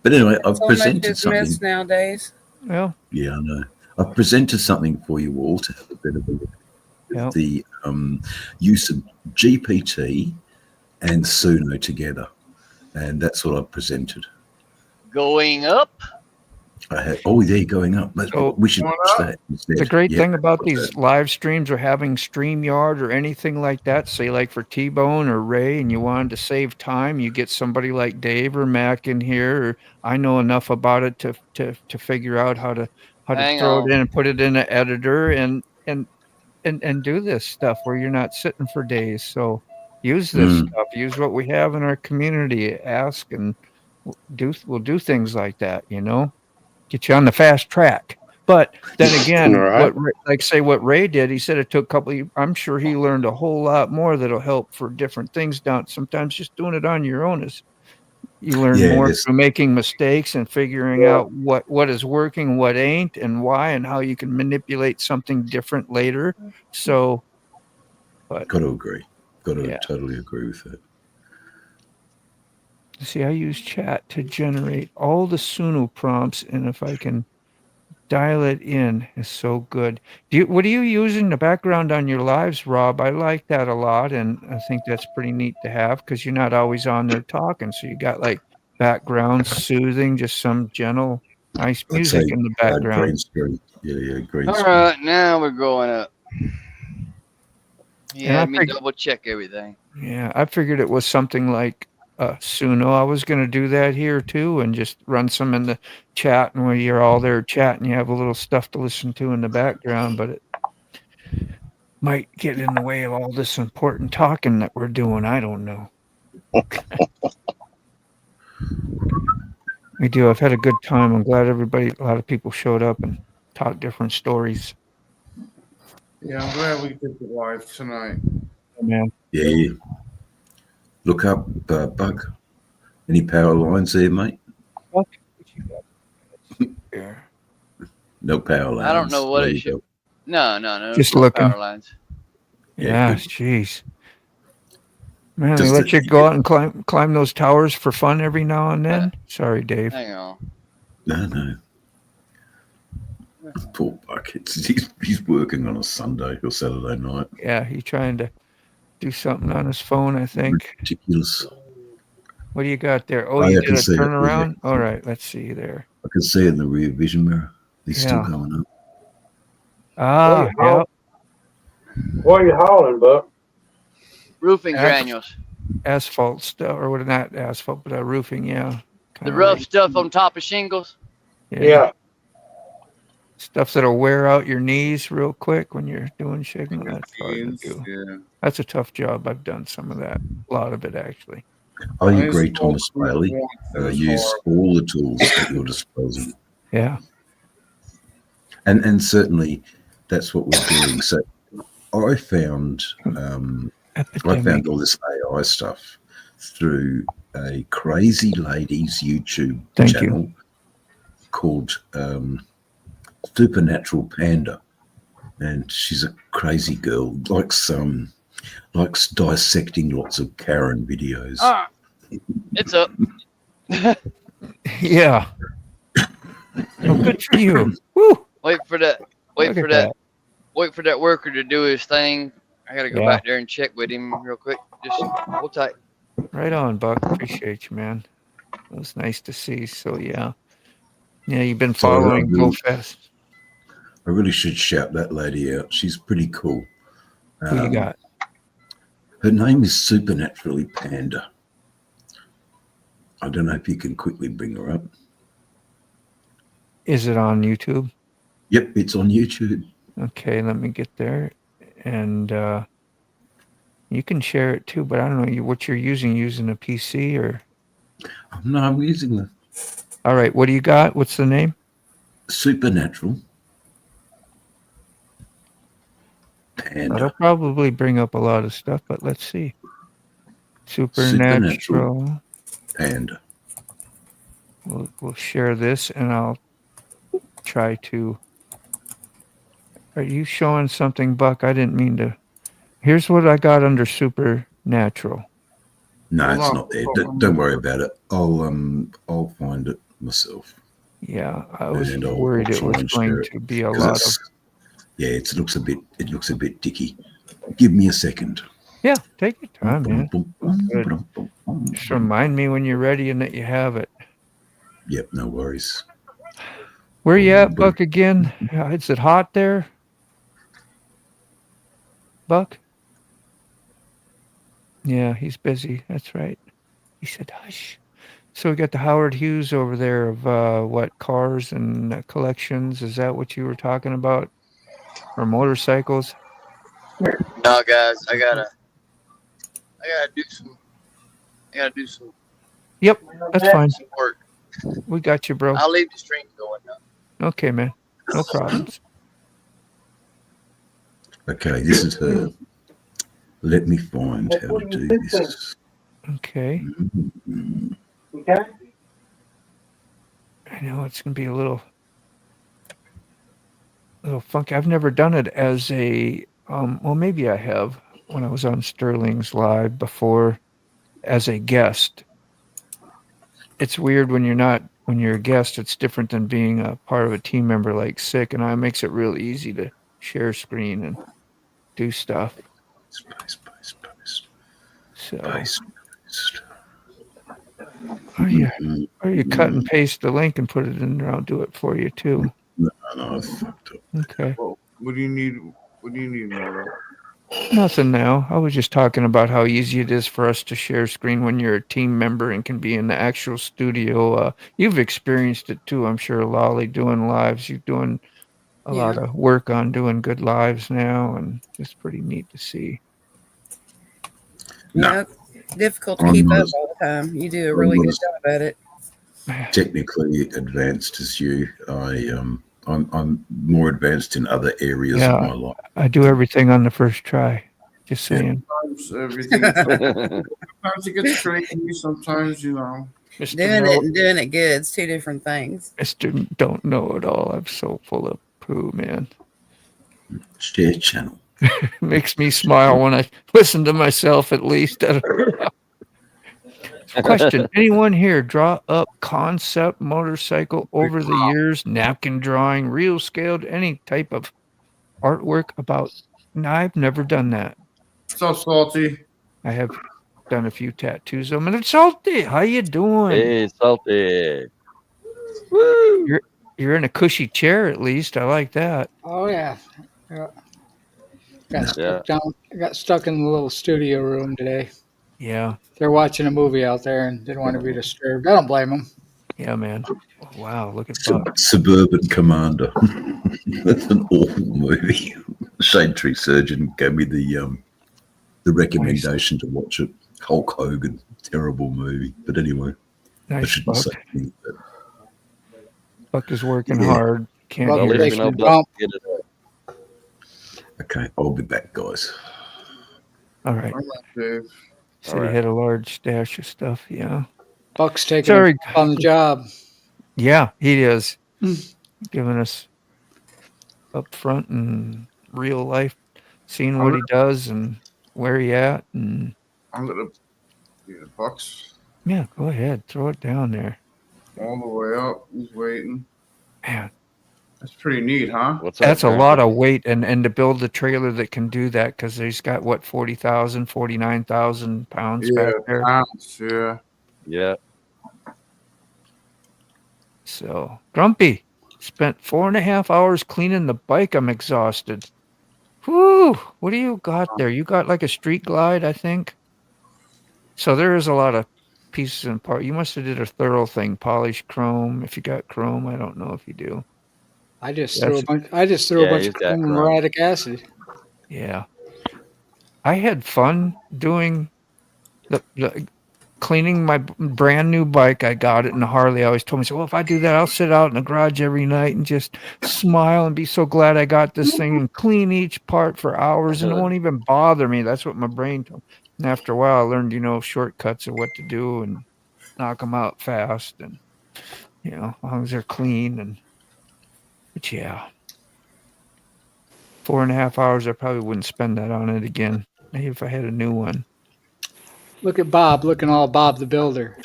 But anyway, I've So much presented is something. missed nowadays. Well, Yeah, I know. I've presented something for you all to have a bit of a look at the use of GPT and Suno together, and that's what I've presented. Going up. They're going up. We should watch that instead. the great Yeah, thing about watch these that. live streams or having StreamYard or anything like that, say like for T-Bone or Ray, and you wanted to save time, you get somebody like Dave or Mac in here, or I know enough about it to figure out how to Hang throw on. it in and put it in an editor and do this stuff where you're not sitting for days. So use this stuff. Use what we have in our community. Ask and we'll do things like that. Get you on the fast track. But then again, Right. what Ray did, he said it took a couple. I'm sure he learned a whole lot more that'll help for different things down. Sometimes just doing it on your own is you learn more through making mistakes and figuring out what is working, what ain't, and why, and how you can manipulate something different later. So, but Got to agree. Got to totally agree with that. See, I use chat to generate all the Suno prompts, and if I can dial it in, it's so good. What are you using the background on your lives, Rob? I like that a lot, and I think that's pretty neat to have because you're not always on there talking. So you got like background soothing, just some gentle, nice I'd music say in the background. green screen. Yeah, green All screen. right, now we're going up. He And I had me think- double check everything. Yeah, I figured it was something like Suno. I was going to do that here too and just run some in the chat, and when you're all there chatting, you have a little stuff to listen to in the background, but it might get in the way of all this important talking that we're doing. I don't know. We do. I've had a good time. I'm glad a lot of people showed up and talked different stories. Yeah, I'm glad we did the live tonight. Man. Yeah. Look up, Bug. Any power lines there, mate? Yeah. No power lines. I don't know what There it you should. go. No. Just no looking. Power lines. Yeah, good. jeez. Man, Just they let the- you go out and climb those towers for fun every now and then? Sorry, Dave. Hang on. No. Poor Buck. He's working on a Sunday or Saturday night. Yeah, he's trying to do something on his phone, I think. Ridiculous. What do you got there? Oh, Oh, you yeah, I did can a see it, yeah. turnaround? All right, let's see there. I can see it in the rear vision mirror. He's still Yeah. going up. Ah, yeah. What are you hauling, Buck? Roofing That's- granules. Asphalt stuff, or what? Not asphalt, but roofing. Yeah. The Kinda rough like- stuff on top of shingles. Yeah. Stuff that'll wear out your knees real quick when you're doing shingle. That's hard to do. Yeah. That's a tough job. I've done some of that. A lot of it, actually. I I agree, just Thomas hope we Bailey. won't do Use hard. all the tools at your disposal. Yeah. And certainly that's what we're doing. So I found Epidemic. all this AI stuff through a crazy lady's YouTube Thank you. channel called Supernatural Panda. And she's a crazy girl, likes dissecting lots of Karen videos. Ah, it's up. Yeah. Oh, good for you. Woo. Wait for that. Look at Wait for that worker to do his thing. I gotta go Yeah. back there and check with him real quick. Just hold tight. Right on, Buck. Appreciate you, man. It was nice to see. So, yeah. Yeah, you've been So, following Go Fast. I really should shout that lady out. She's pretty cool. Who you got? Her name is Supernaturally Panda. I don't know if you can quickly bring her up. Is it on YouTube? Yep, it's on YouTube. Okay, let me get there. And you can share it too, but I don't know what you're using a PC or. No, I'm using the All right, what do you got? What's the name? Supernatural Panda. That'll probably bring up a lot of stuff, but let's see. Supernatural. Panda. We'll share this, and I'll try to. Are you showing something, Buck? I didn't mean to. Here's what I got under Supernatural. No, Hold it's on. not there. Don't worry about it. I'll find it myself. Yeah, I was And I'll worried it try was and share going it, to be a 'cause lot of. it's- Yeah, it looks a bit dicky. Give me a second. Yeah, take your time, man. Good. Just remind me when you're ready and that you have it. Yep, no worries. Where you at, Buck, again? Is it hot there? Buck? Yeah, he's busy. That's right. He said, hush. So we got the Howard Hughes over there of what, cars and collections? Is that what you were talking about? Or motorcycles? No, guys, I gotta do some Yep, that's fine. work. We got you, bro. I'll leave the stream going now. Okay, man. No problems. Okay, this is her. Let me find how to do this. Okay. Okay. I know it's gonna be a little funky. I've never done it as a well, maybe I have when I was on Sterling's Live before as a guest. it's weird when you're a guest. It's different than being a part of a team member like sick, and it makes it real easy to share screen and do stuff. So or you cut and paste the link and put it in there. I'll do it for you too. No, I fucked up. Okay. Well, what do you need? What do you need, Moto? Nothing now. I was just talking about how easy it is for us to share screen when you're a team member and can be in the actual studio. You've experienced it too, I'm sure, Lolly, doing lives. You're doing a lot of work on doing good lives now, and it's pretty neat to see. No. Yep. Difficult to keep up all the time. You do a really good job at it. Technically advanced as you. I'm more advanced in other areas of my life. I do everything on the first try. Just saying. Sometimes everything. Sometimes it gets crazy. Sometimes, you know. Doing it and doing it good. It's two different things. Mr. Don't Know It All. I'm so full of poo, man. Share channel. Makes me smile when I listen to myself, at least. Question: anyone here draw up concept motorcycle over the years? Napkin drawing, real scaled, any type of artwork about? No, I've never done that. So salty. I have done a few tattoos of them, and it's Salty. How you doing? Hey, Salty. Woo! You're in a cushy chair, at least. I like that. Oh yeah. Got stuck in the little studio room today. Yeah. They're watching a movie out there and didn't want to be disturbed. I don't blame them. Yeah, man. Wow, look at Suburban Commander. That's an awful movie. Shade Tree Surgeon gave me the recommendation to watch it. Hulk Hogan, terrible movie. But anyway, I shouldn't say anything. Buck is working hard. Can't Okay, I'll be back, guys. All right. So you had a large stash of stuff, yeah. Buck's taking on the job. Yeah, he is. Giving us up front and real life, seeing what he does and where he at. And I'm going to get the bucks. Yeah, go ahead. Throw it down there. All the way up. He's waiting. Man. That's pretty neat, huh? That's a lot of weight, and to build the trailer that can do that, because he's got, 49,000 pounds back there? Pounds, yeah. So, Grumpy, spent 4.5 hours cleaning the bike. I'm exhausted. Whew, what do you got there? You got like a street glide, I think? So there is a lot of pieces and parts. You must have did a thorough thing, polish chrome. If you got chrome, I don't know if you do. I just threw a bunch of muriatic acid. Yeah. I had fun doing the cleaning my brand new bike. I got it, and Harley always told me, so, well, if I do that, I'll sit out in the garage every night and just smile and be so glad I got this thing and clean each part for hours, and it won't even bother me. That's what my brain told me. And after a while, I learned, shortcuts of what to do and knock them out fast, and, as long as they're clean. But yeah, 4.5 hours, I probably wouldn't spend that on it again. Maybe if I had a new one. Look at Bob, looking all Bob the Builder.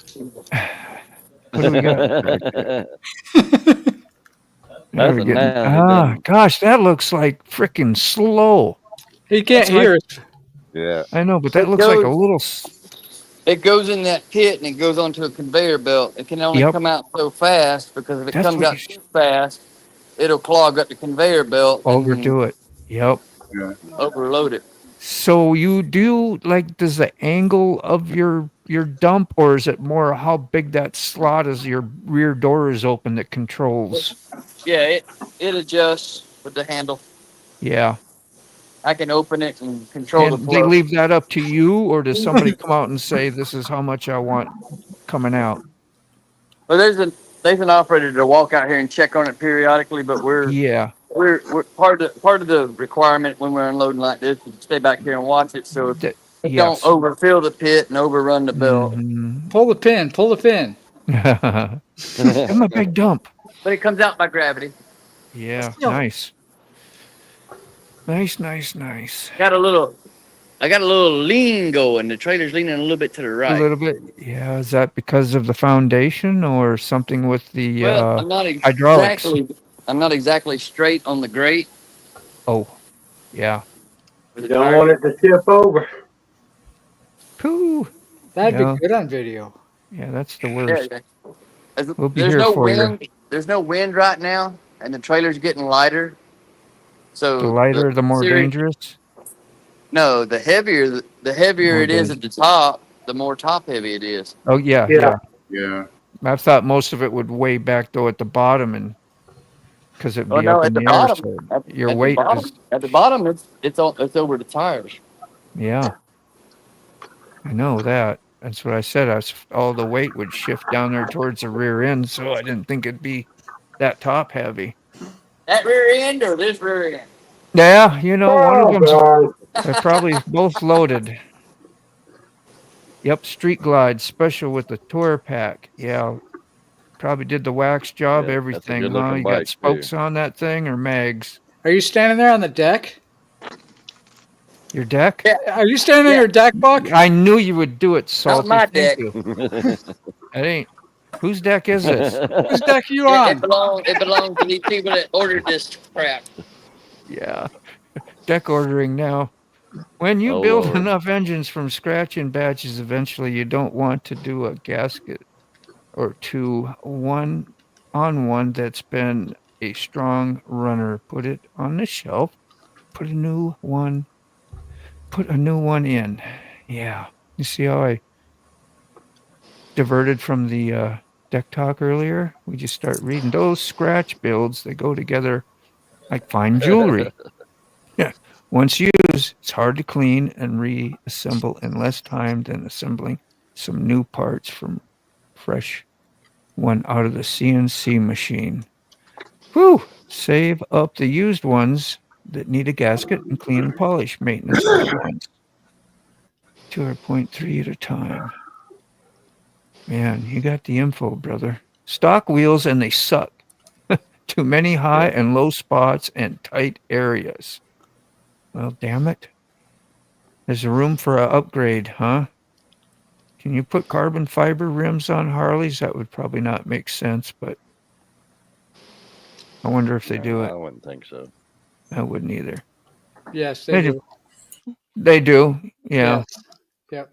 What do we got? Gosh, that looks like freaking slow. He can't hear us. Yeah, I know, but that looks like a little. It goes in that pit and it goes onto a conveyor belt. It can only come out so fast, because if it comes out too fast, it'll clog up the conveyor belt. Overdo it. Yep. Yeah. Overload it. So you do, does the angle of your dump, or is it more how big that slot as your rear door is open that controls? Yeah, it adjusts with the handle. Yeah. I can open it and control the flow. They leave that up to you, or does somebody come out and say, this is how much I want coming out? Well, there's an operator to walk out here and check on it periodically, but we're part of the requirement when we're unloading like this is to stay back here and watch it, so don't overfill the pit and overrun the belt. Mm-hmm. Pull the pin. Give him a big dump. But it comes out by gravity. Yeah, nice. Nice. Got a little I got a little lean going. The trailer's leaning a little bit to the right. A little bit. Yeah. Is that because of the foundation or something with the Well, I'm not hydraulics? exactly straight on the grate. Oh, yeah. You don't want it to tip over. Pooh. That'd Yeah. be good on video. Yeah, that's the worst. Yeah. We'll be There's here no for you. wind. There's no wind right now, and the trailer's getting lighter. So The lighter, the more dangerous. No, the heavier More it is at the top, the more top heavy it is. Oh yeah, Yeah. Yeah. I thought most of it would weigh back though at the bottom, and because it'd be up in the air, bottom. so your weight is. At the bottom, it's over the tires. Yeah, I know that. That's what I said. All the weight would shift down there towards the rear end, so I didn't think it'd be that top heavy. That rear end or this rear end? Yeah, you know, one of them's God. they're probably both loaded. Yep, Street Glide special with the tour pack. Yeah, probably did the wax job, Yeah, everything. that's a Huh? good-looking You bike, got spokes on that thing or mags? Are you standing there on the deck? Your deck? Are you standing on your deck, Buck? I knew you would do it, Salty. my Thank deck. you. It ain't. Whose deck is this? Whose deck are you It on? belongs to these people that ordered this crap. Yeah, deck ordering now. When you Oh, build Lord. enough engines from scratch in batches, eventually you don't want to do a gasket or two, one on one that's been a strong runner. Put it on the shelf. Put a new one in. Yeah. You see how I diverted from the deck talk earlier? We just start reading those scratch builds. They go together like fine jewelry. Yeah. Once used, it's hard to clean and reassemble in less time than assembling some new parts from fresh one out of the CNC machine. Whew! Save up the used ones that need a gasket and clean and polish maintenance all at once. 2.3 at a time. Man, you got the info, brother. Stock wheels and they suck. Too many high and low spots and tight areas. Well, damn it. There's a room for an upgrade, huh? Can you put carbon fiber rims on Harleys? That would probably not make sense, but I wonder if they do I it. wouldn't think so. I wouldn't either. Yes, they do. They do, yeah. Yes. Yep.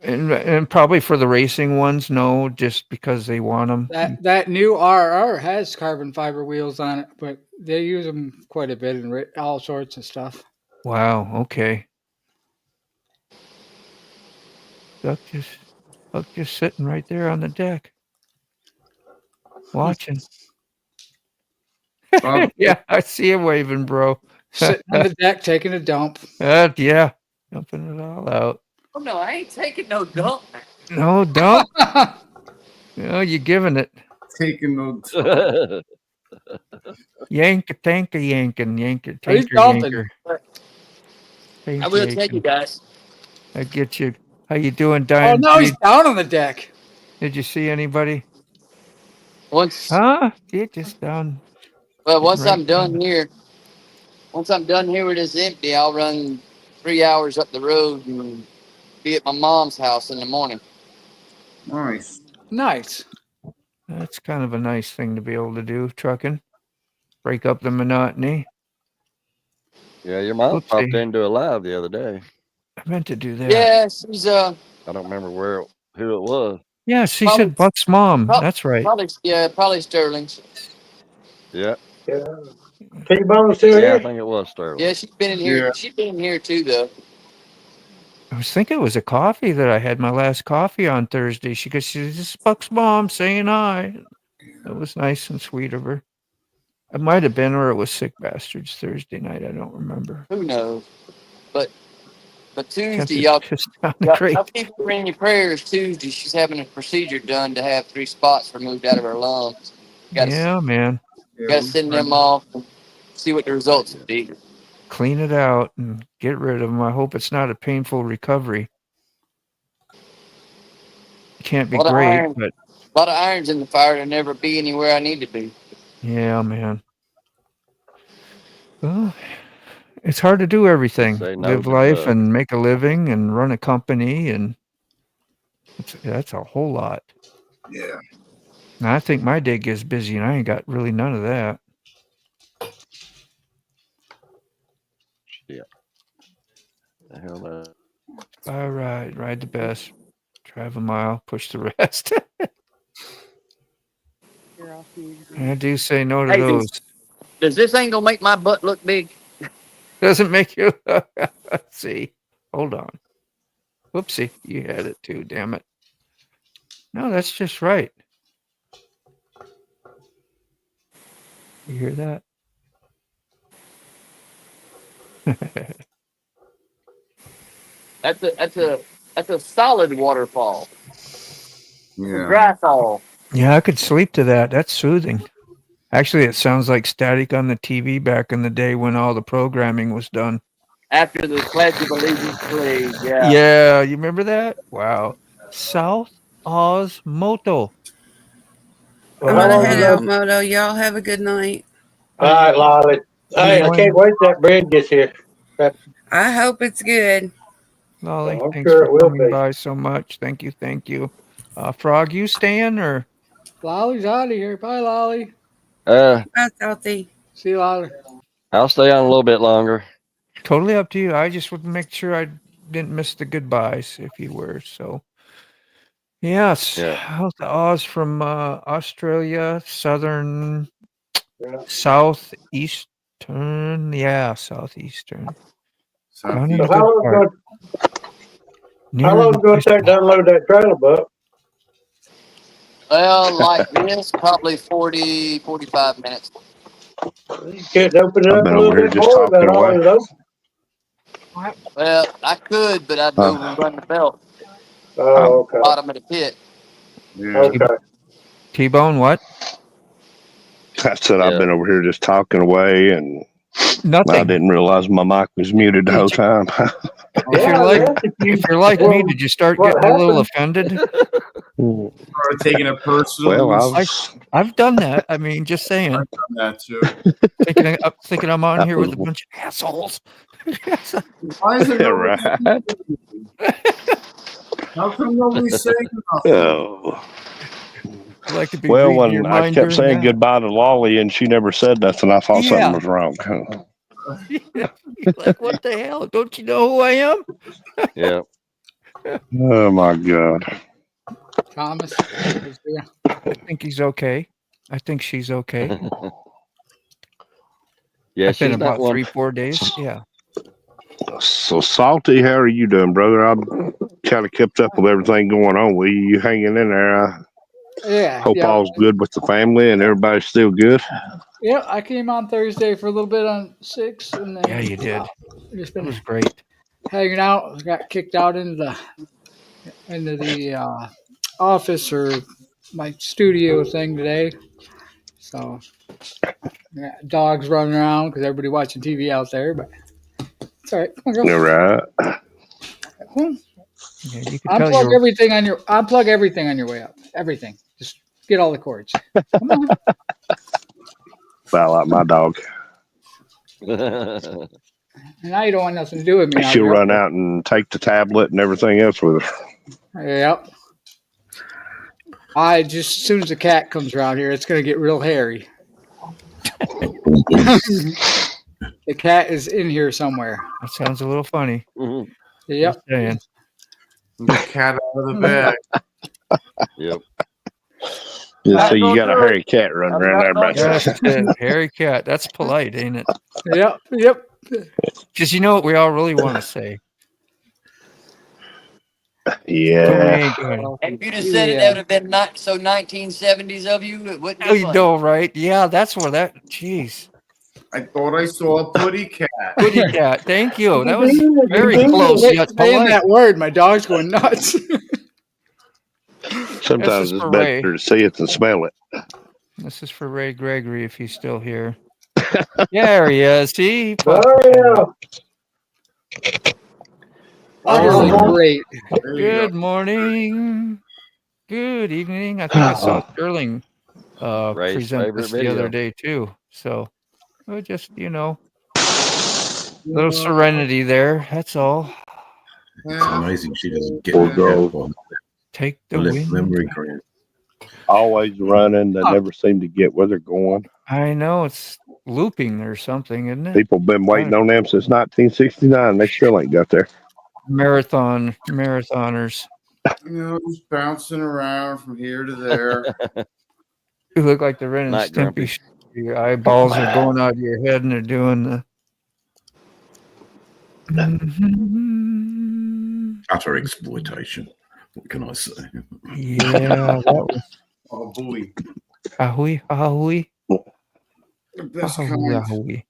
And probably for the racing ones, no, just because they want them. That new RR has carbon fiber wheels on it, but they use them quite a bit in all sorts of stuff. Wow, okay. Duck just sitting right there on the deck. Watching. Yeah, I see him waving, bro. Sitting on the deck taking a dump. Yeah, dumping it all out. Oh no, I ain't taking no dump. No dump. No, you're giving it. Taking those. Yank a tanker yanking, yanker He's tanker dumping. yanker. I will take you guys. I get you. How you doing, Oh Diane? no, he's down on the deck. Did you see anybody? Once Huh? Yeah, just down. once Right I'm done here with this empty, I'll run 3 hours up the road and be at my mom's house in the morning. Nice. Nice. That's kind of a nice thing to be able to do, trucking. Break up the monotony. Yeah, your mom Oopsie. popped into a live the other day. I meant to do that. Yeah, she's I don't remember who it was. Yeah, she Probably- said Buck's mom. That's right. probably Sterling's. Yeah. T-Bone still Yeah, I here? think it was Sterling. Yeah, she's been in here. Yeah. She's been in here too, though. I was thinking it was a coffee that I had my last coffee on Thursday. She goes, "This is Buck's mom saying hi." It was nice and sweet of her. It might have been, or it was Sick Bastards Thursday night. I don't remember. Who knows? But Tuesday, Tempted y'all to sound great. keep her in your prayers. Tuesday, she's having a procedure done to have 3 spots removed out of her lungs. Yeah, man. Got to send them off and see what the results would be. Clean it out and get rid of them. I hope it's not a painful recovery. It can't be Lot of great, iron. but A lot of irons in the fire to never be anywhere I need to be. yeah, man. Well, It's hard to do everything. Say no Live to life drugs. and make a living and run a company, and that's a whole lot. Yeah. And I think my day gets busy, and I ain't got really none of that. Yeah. The hell that. All right, ride the best, drive a mile, push the rest. I do say no to Hey, those. does this angle make my butt look big? Doesn't make you. Let's see. Hold on. Whoopsie, you had it too. Damn it. No, that's just right. You hear that? That's a solid waterfall. Yeah. Dry fall. Yeah, I could sleep to that. That's soothing. Actually, it sounds like static on the TV back in the day when all the programming was done. After the Pledge of Allegiance played, yeah. Yeah, you remember that? Wow. South Oz Moto. I'm gonna head out, Moto. Y'all have a good night. All right, Lolly. Hey, I can't wait till that bread gets here. I hope it's good. Lolly, I'm thanks sure it for will coming be. by so much. Thank you, thank you. Frog, you staying or? Lolly's out of here. Bye, Lolly. Bye, Southie. See you, Lolly. I'll stay on a little bit longer. Totally up to you. I just would make sure I didn't miss the goodbyes if you were. So, yes, Yeah. South Oz from Australia, southeastern. Yeah, southeastern. Down in So the good part. how long ago it take to unload that trailer, Buck? Well, like this, probably 40, 45 minutes. You can't open it I've up a been little over here bit just more. That talking away. always open. Well, I could, but I'd go over and run the belt. Oh, okay. Bottom of the pit. Yeah. Okay. T-Bone, what? I said I've been over here just talking away, and Nothing. I didn't realize my mic was muted the whole time. If you're like me, did you start getting a little offended? Started taking it personally. Well, I've done that. I mean, just saying. I've done that too. Thinking I'm on here with a bunch of assholes. Why is it right? How come nobody's saying nothing? Oh. I like to be Well, reading your when I mind kept during saying that. goodbye to Lolly and she never said nothing, I thought something was wrong. You're like, what the hell? Don't you know who I am? Yeah. Oh my God. Thomas. I think he's okay. I think she's okay. Yeah, It's been she's not about one. 3-4 days. Yeah. So Salty, how are you doing, brother? I've kind of kept up with everything going on with you. You hanging in there? I Yeah. hope all's good with the family and everybody's still good. Yeah, I came on Thursday for a little bit on 6, and then Yeah, you did. Just It been was great. hanging out. I got kicked out into the office or my studio thing today. So dogs running around because everybody watching TV out there. But it's all right. Come on, All right. Yeah, you could tell Unplug everything on your way up. Everything. Just get all the cords. Come on. About like my dog. And now you don't want nothing to do with me. She'll run out and take the tablet and everything else with her. Yep. As soon as the cat comes around here, it's going to get real hairy. The cat is in here somewhere. That sounds a little funny. Mm-hmm. Yep. Just saying. The cat out of the bag. Yep. Yeah, so you got a hairy cat running around there by Yes, yourself. it is. Hairy cat. That's polite, ain't it? Yep. Because you know what we all really want to say. Yeah. If you'd have said it, that would have been not so 1970s of you. It wouldn't Oh, be you funny. know, right? Yeah, that's where that. Jeez. I thought I saw a putty cat. Putty cat. Thank you. That was very close. Yet Saying polite. that word, my dog's going nuts. Sometimes it's better to see it than smell it. This is for Ray Gregory if he's still here. Yeah, there he is. See? Oh, great. Good morning. Good evening. I think I saw Sterling present this the other day too. So just, little serenity there. That's all. It's amazing she doesn't get Poor the girl. cap on. Take the Left wind. memory grant. Always running. They never seem to get where they're going. I know it's looping or something, isn't it? People been waiting on them since 1969. They still ain't got there. Marathoners. Just bouncing around from here to there. You look like the Ren and Night Grumpy. Stimpy. Your eyeballs are going out of your head, and they're doing the. Utter exploitation. What can I say? Yeah, that was Oh, boy. ahoy, ahoy, The best ahoy, kind. ahoy.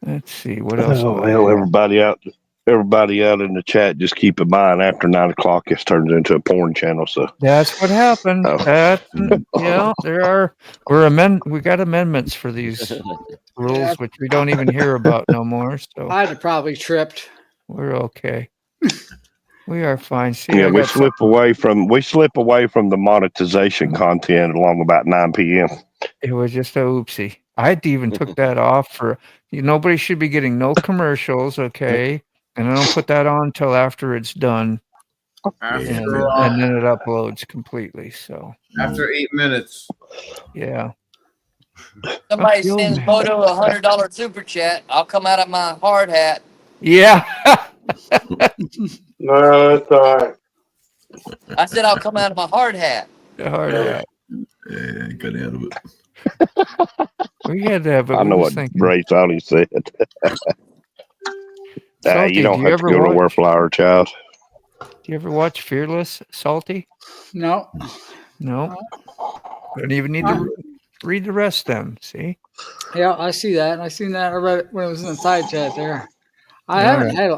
Let's see what else. Oh, well, everybody out in the chat, just keep in mind after 9 o'clock, it turns into a porn channel. So That's what happened. Oh. We got amendments for these rules, which we don't even hear about no more. So I'd have probably tripped. we're okay. We are fine. See, yeah, I we got slip away from the monetization content along about 9 p.m. It was just a oopsie. I even took that off for nobody should be getting no commercials, okay? And I don't put that on until after it's done, and then it uploads completely. So After 8 minutes. yeah. Somebody Fuck you, sends man. Moto a $100 super chat. I'll come out of my hard hat. Yeah. No, it's all right. I said I'll come out of my hard hat. Hard hat. Yeah, got out of it. We had that, but I know we what was thinking. Ray thought he said. Salty, You don't do you have to ever go to watch- where Flower Child. Do you ever watch Fearless, Salty? No. No. Don't even need to read the rest then. See? Yeah, I see that. I seen that. I read it when it was in the side chat there. I All haven't had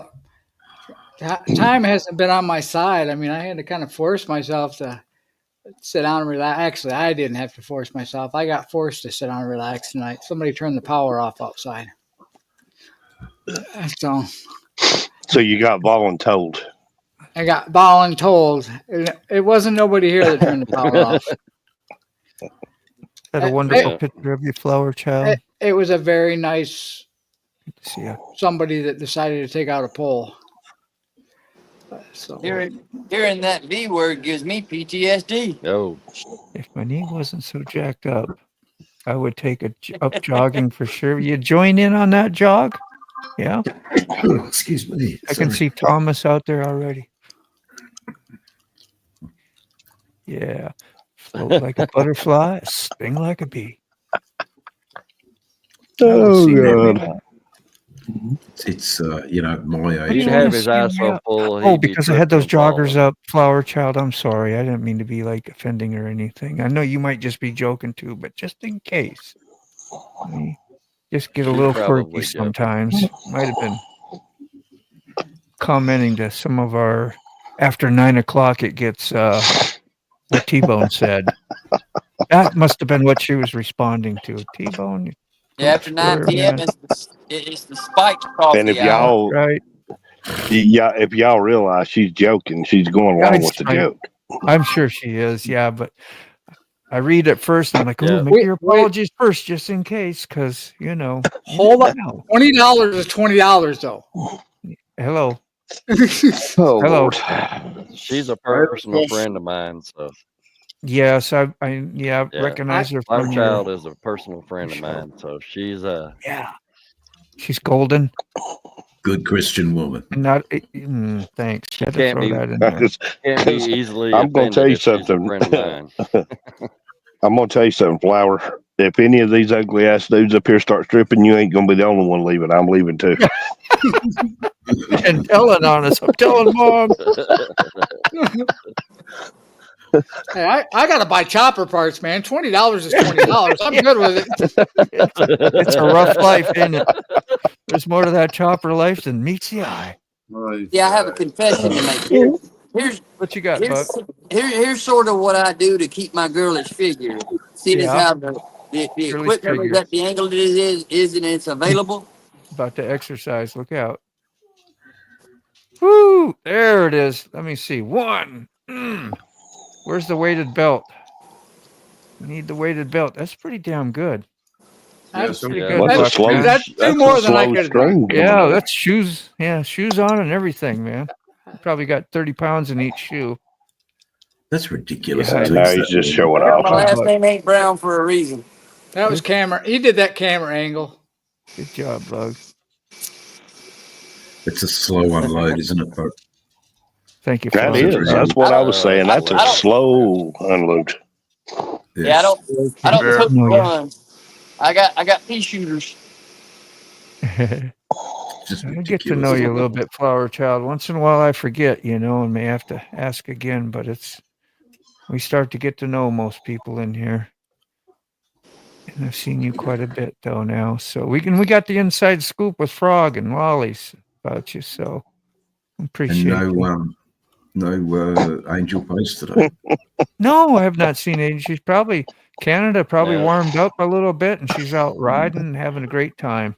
time hasn't been on my side. I mean, I had to kind of force myself to sit down and relax. Actually, I didn't have to force myself. I got forced to sit down and relax tonight. Somebody turned the power off outside. So you got voluntold. I got voluntold. It wasn't nobody here that turned the power off. Had a wonderful picture of your flower child. It was a very nice See ya. somebody that decided to take out a pole. So Hearing that V word gives me PTSD. Oh, If my knee wasn't so jacked up, I would take up jogging for sure. You join in on that jog? Yeah. Excuse me. I can see Thomas out there already. Yeah. Float like a butterfly, sting like a bee. Oh, God. It's my age. he'd have his eyes so full. Oh, he'd be because I had those tripping and joggers falling. up, flower child. I'm sorry. I didn't mean to be like offending or anything. I know you might just be joking too, but just in case. I just get a She's little probably quirky joking. sometimes. Might have been commenting to some of our after 9 o'clock it gets what T-Bone said. That must have been what she was responding to. T-Bone. Yeah, after 9 p.m. It's the spiked coffee And if hour. y'all, Right. if y'all realize she's joking, she's going along with the joke. I'm sure she is, yeah, but I read it first and I'm like, Yeah. oh, make your apologies first just in case, because hold on. $20 is $20 though. Hello. Oh, Hello. Lord. She's a personal friend of mine, so Yes, I yeah. recognize her Flower from Child your, is a personal friend of mine, so she's yeah. She's golden. Good Christian woman. And not thanks. She Had to can't throw be- that in there. can't be easily. I'm gonna offended tell you if she's a something. friend of mine. I'm going to tell you something, Flower. If any of these ugly ass dudes up here start stripping, you ain't going to be the only one leaving. I'm leaving too. And telling on us. I'm telling Mom. Hey, I gotta buy chopper parts, man. $20 is $20. I'm good with it. It's a rough life, ain't it? There's more to that chopper life than meets the eye. Yeah, I have a confession to make. Here's What you got, Buck? here's sort of what I do to keep my girlish figure. Seeing as how the equipment figure. is at the angle it is and it's available. About to exercise. Look out. Woo! There it is. Let me see. One. Where's the weighted belt? We need the weighted belt. That's pretty damn good. That's so pretty yeah. good. That's a That's, slow. that's That's two more a than I slow could. stream. Yeah, that's shoes. Yeah, shoes on and everything, man. Probably got 30 pounds in each shoe. That's ridiculous. Yeah, It now takes he's that just long. showing My off. last name ain't Brown for a reason. That was camera. He did that camera angle. Good job, Bug. It's a slow unload, isn't it? But Thank you. That Flowers. is. That's what I was saying. That's a I don't- slow unload. Yeah, I don't Bear. took No, yeah. guns. I got pea shooters. just I ridiculous. get to know you a little bit, Flower Child. Once in a while I forget, and may have to ask again, but we start to get to know most people in here. And I've seen you quite a bit though now. So we got the inside scoop with Frog and Lollies about you, so I And appreciate it. no Angel Post today. No, I have not seen it. She's Canada No. warmed up a little bit and she's out riding and having a great time.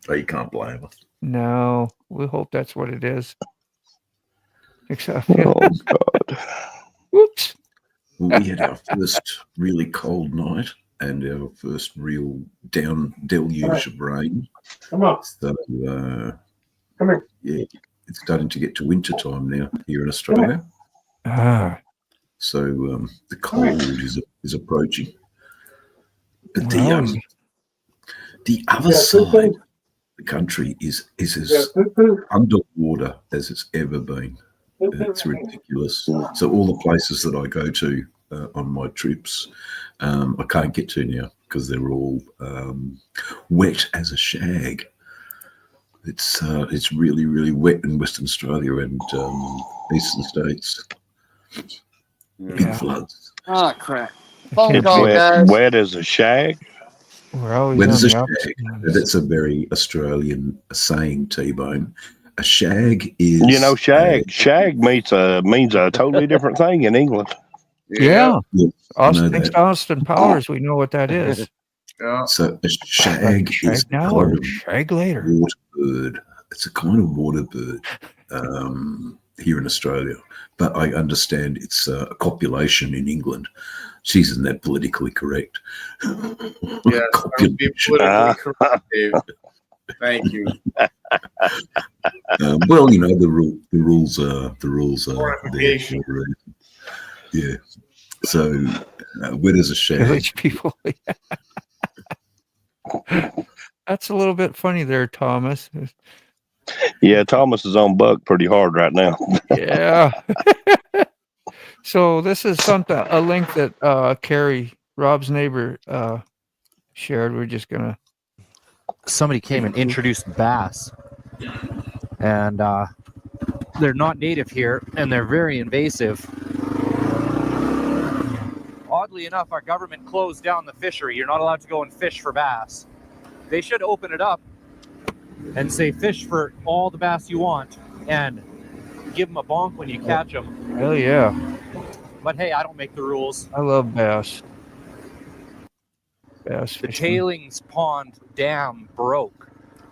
Oh, you can't blame her. No, we hope that's what it is. Except, Oh God. whoops. Well, we had our first really cold night and our first real deluge of rain. Come on. So, Come here. yeah, it's starting to get to winter time now here in Australia. Ah, So the cold is approaching. But wow. the other side of the country is as underwater as it's ever been. It's ridiculous. So all the places that I go to on my trips, I can't get to now because they're all wet as a shag. It's really, really wet in Western Australia and eastern states. Big Yeah. floods. Oh crap! Phone It's call, guys. wet as a shag. We're always Wet on as a the opposite shag. ends. That's a very Australian saying, T-Bone. A shag is Shag means a totally different thing in England. Yeah. Austin, Thanks to Austin Powers, we know what that is. Yeah. So a shag is Shag now a or kind of shag later? water bird. It's a kind of water bird here in Australia, but I understand it's a copulation in England. Jeez, isn't that politically correct? Yeah, Copulation. politically correct, Dave. Thank you. Well, the rules are there. Fortification. Yeah. So wet as a shag. Village people. That's a little bit funny there, Thomas. Yeah, Thomas is on Buck pretty hard right now. Yeah. So this is a link that Carrie, Rob's neighbor, shared. We're just gonna. Somebody came and introduced bass, and they're not native here, and they're very invasive. Oddly enough, our government closed down the fishery. You're not allowed to go and fish for bass. They should open it up and say fish for all the bass you want and give them a bonk when you catch them. Hell yeah. But hey, I don't make the rules. I love bass. Bass The fishing. tailings pond dam broke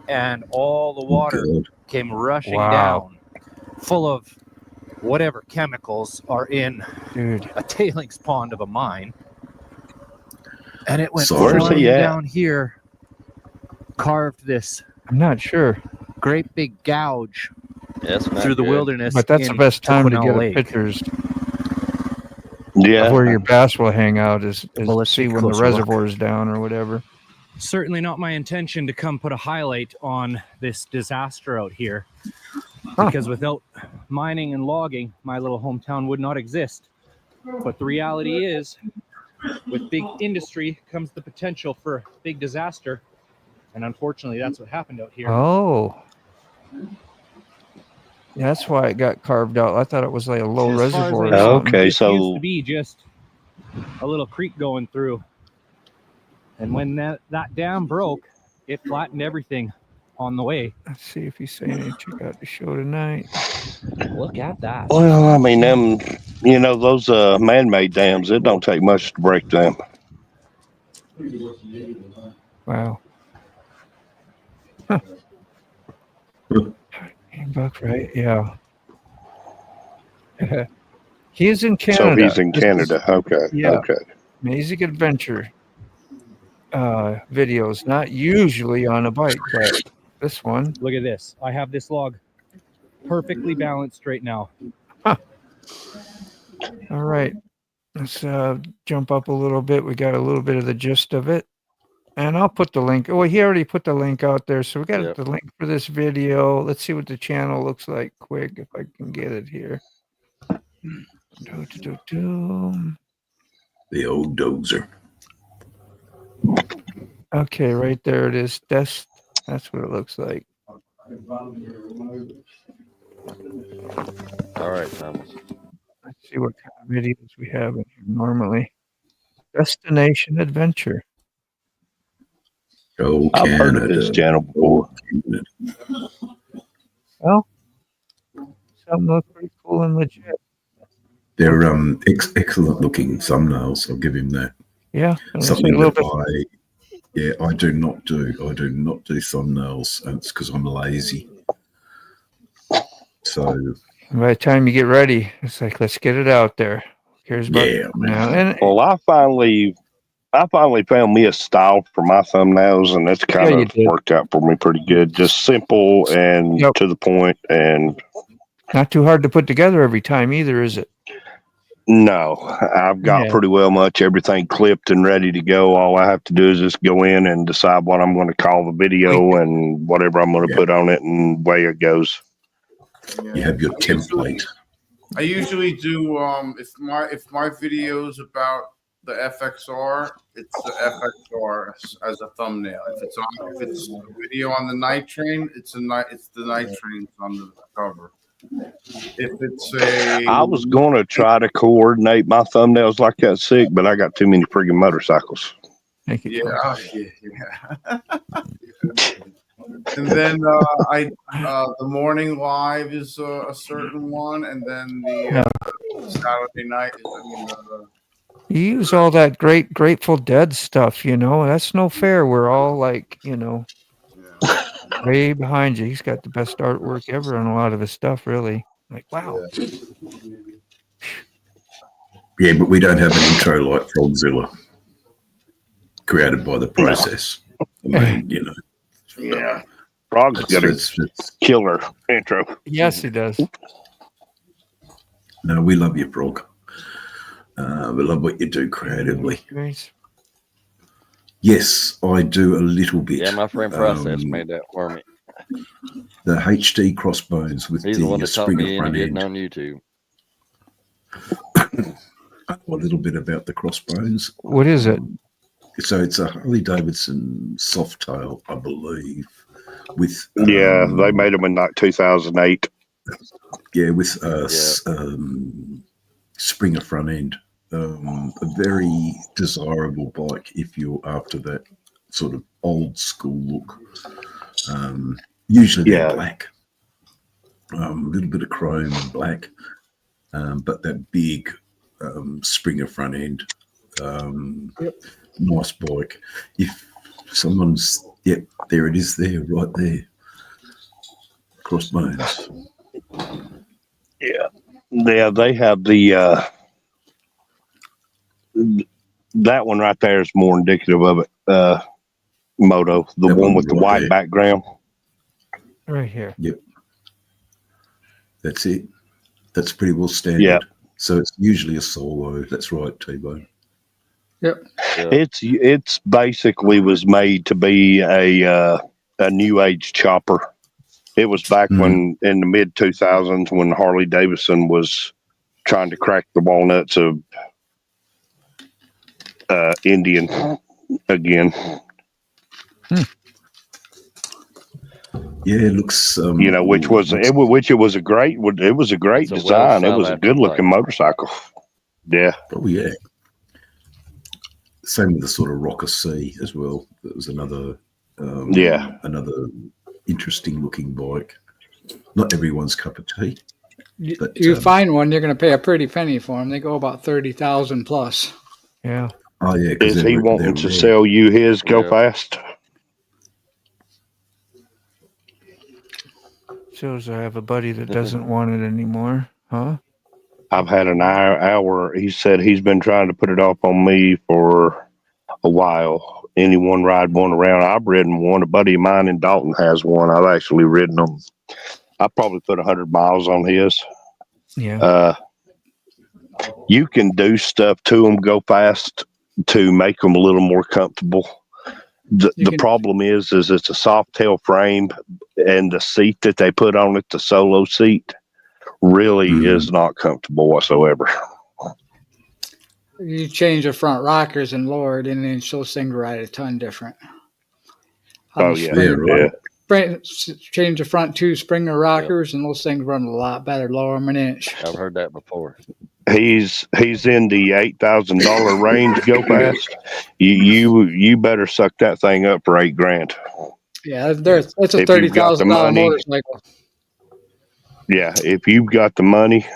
and all the water came rushing Wow. down full of whatever chemicals are in Dude. a tailings pond of a mine. And it went So where's flying he at? down here, carved this I'm not sure, great big gouge That's not through the good. wilderness. but that's the in best time to Tuckwinell get Lake. pictures Yeah. of where your bass will hang out is Well, let's see take a when the closer look. reservoir is down or whatever. Certainly not my intention to come put a highlight on this disaster out here, because without mining and logging, my little hometown would not exist. But the reality is, with big industry comes the potential for big disaster, and unfortunately, that's what happened out here. Oh. That's why it got carved out. I thought it was like a low As far as reservoir I or know, something. Okay, it used so to be just a little creek going through, and when that dam broke, it flattened everything on the way. Let's see if he's saying it. Check out the show tonight. Look at that. well, I mean, those man-made dams, it don't take much to break them. Wow. Buck, right? Yeah. He is in Canada. So he's in This is Canada. Okay. yeah. Okay. Amazing adventure. videos. Not usually on a bike, but this one. Look at this. I have this log perfectly balanced right now. Huh. All right. Let's jump up a little bit. We got a little bit of the gist of it. And I'll put the link. Oh, he already put the link out there. So we got the link for this video. Let's see what the channel looks like quick, if I can get it here. The old dozer. Okay, right there it is. That's what it looks like. All right, Thomas. Let's see what kind of videos we have in here normally. Destination Adventure. Oh, I've heard of this channel before. Well, some look pretty cool and legit. They're excellent looking thumbnails. I'll give him that. Yeah, Something that I do not do. I do not do thumbnails, and it's because I'm lazy. So by the time you get ready, it's like, let's get it out there. Here's now. And well, I finally found me a style for my thumbnails, and that's kind of worked out for me pretty good. Just simple and to the point, and not too hard to put together every time either, is it? No, I've got pretty well much everything clipped and ready to go. All I have to do is just go in and decide what I'm going to call the video and whatever I'm going to put on it, and way it goes. You have your template. I usually do if my video is about the FXR, it's the FXR as a thumbnail. If it's a video on the night train, it's the night train on the cover. If it's I was going to try to coordinate my thumbnails like that sick, but I got too many friggin' motorcycles. Thank you. Yeah. And then the morning live is a certain one, and then the Saturday night is you use all that great Grateful Dead stuff, that's no fair. We're all like, way behind you. He's got the best artwork ever on a lot of his stuff, really. Like, wow. Yeah, but we don't have an intro like Frogzilla created by the process. I mean, Yeah. Frog's got a killer intro. Yes, he does. No, we love you, Frog. We love what you do creatively. Great. Yes, I do a little bit. Yeah, my friend Process made that for me. The HD crossbones with He's the one that taught Springer me into front getting end. on YouTube. I know a little bit about the crossbones. What is it? So it's a Harley Davidson Softail, I believe. With they made them in like 2008. Yeah, with Springer front end. A very desirable bike if you're after that sort of old school look. Usually they're black, a little bit of chrome and black, but that big Springer front end, nice bike. If someone's, there it is there, right there, crossbones. Yeah, they have the that one right there is more indicative of it. Moto, the one with the white background. Right here. Yep. That's it. That's pretty well standard. Yeah. So it's usually a solo. That's right, T-Bone. Yep. It's basically was made to be a new age chopper. It was back when in the mid 2000s when Harley Davidson was trying to crack the walnuts of Indian again. Yeah, it looks which it was a great design. It was a good looking motorcycle. Yeah. Oh yeah. Same with the sort of Rocker C as well. That was another another interesting looking bike. Not everyone's cup of tea. But, you find one, you're going to pay a pretty penny for them. They go about 30,000 plus. Yeah. Oh yeah. Is he wanting to sell you his go fast? Shows I have a buddy that doesn't want it anymore, huh? I've had an hour. He said he's been trying to put it off on me for a while, anyone ride one around. I've ridden one. A buddy of mine in Dalton has one. I've actually ridden them. I probably put 100 miles on his. Yeah. You can do stuff to them, go fast to make them a little more comfortable. The problem is it's a soft tail frame, and the seat that they put on it, the solo seat, really is not comfortable whatsoever. You change the front rockers and lower it, and then those things ride a ton different. Change the front two Springer rockers, and those things run a lot better, lower them an inch. I've heard that before. He's in the $8,000 range. Go fast. You better suck that thing up for $8,000. Yeah, that's a $30,000 motorcycle. Yeah, if you've got the money,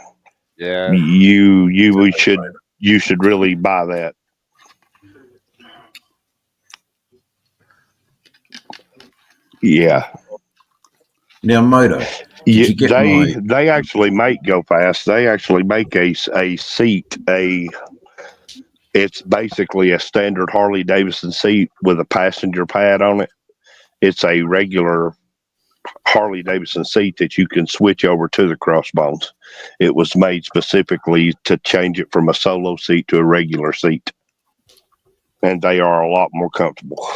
yeah, you should really buy that. Yeah. Now, Moto. They actually make Go Fast. They actually make a seat. It's basically a standard Harley Davidson seat with a passenger pad on it. It's a regular Harley Davidson seat that you can switch over to the crossbones. It was made specifically to change it from a solo seat to a regular seat, and they are a lot more comfortable.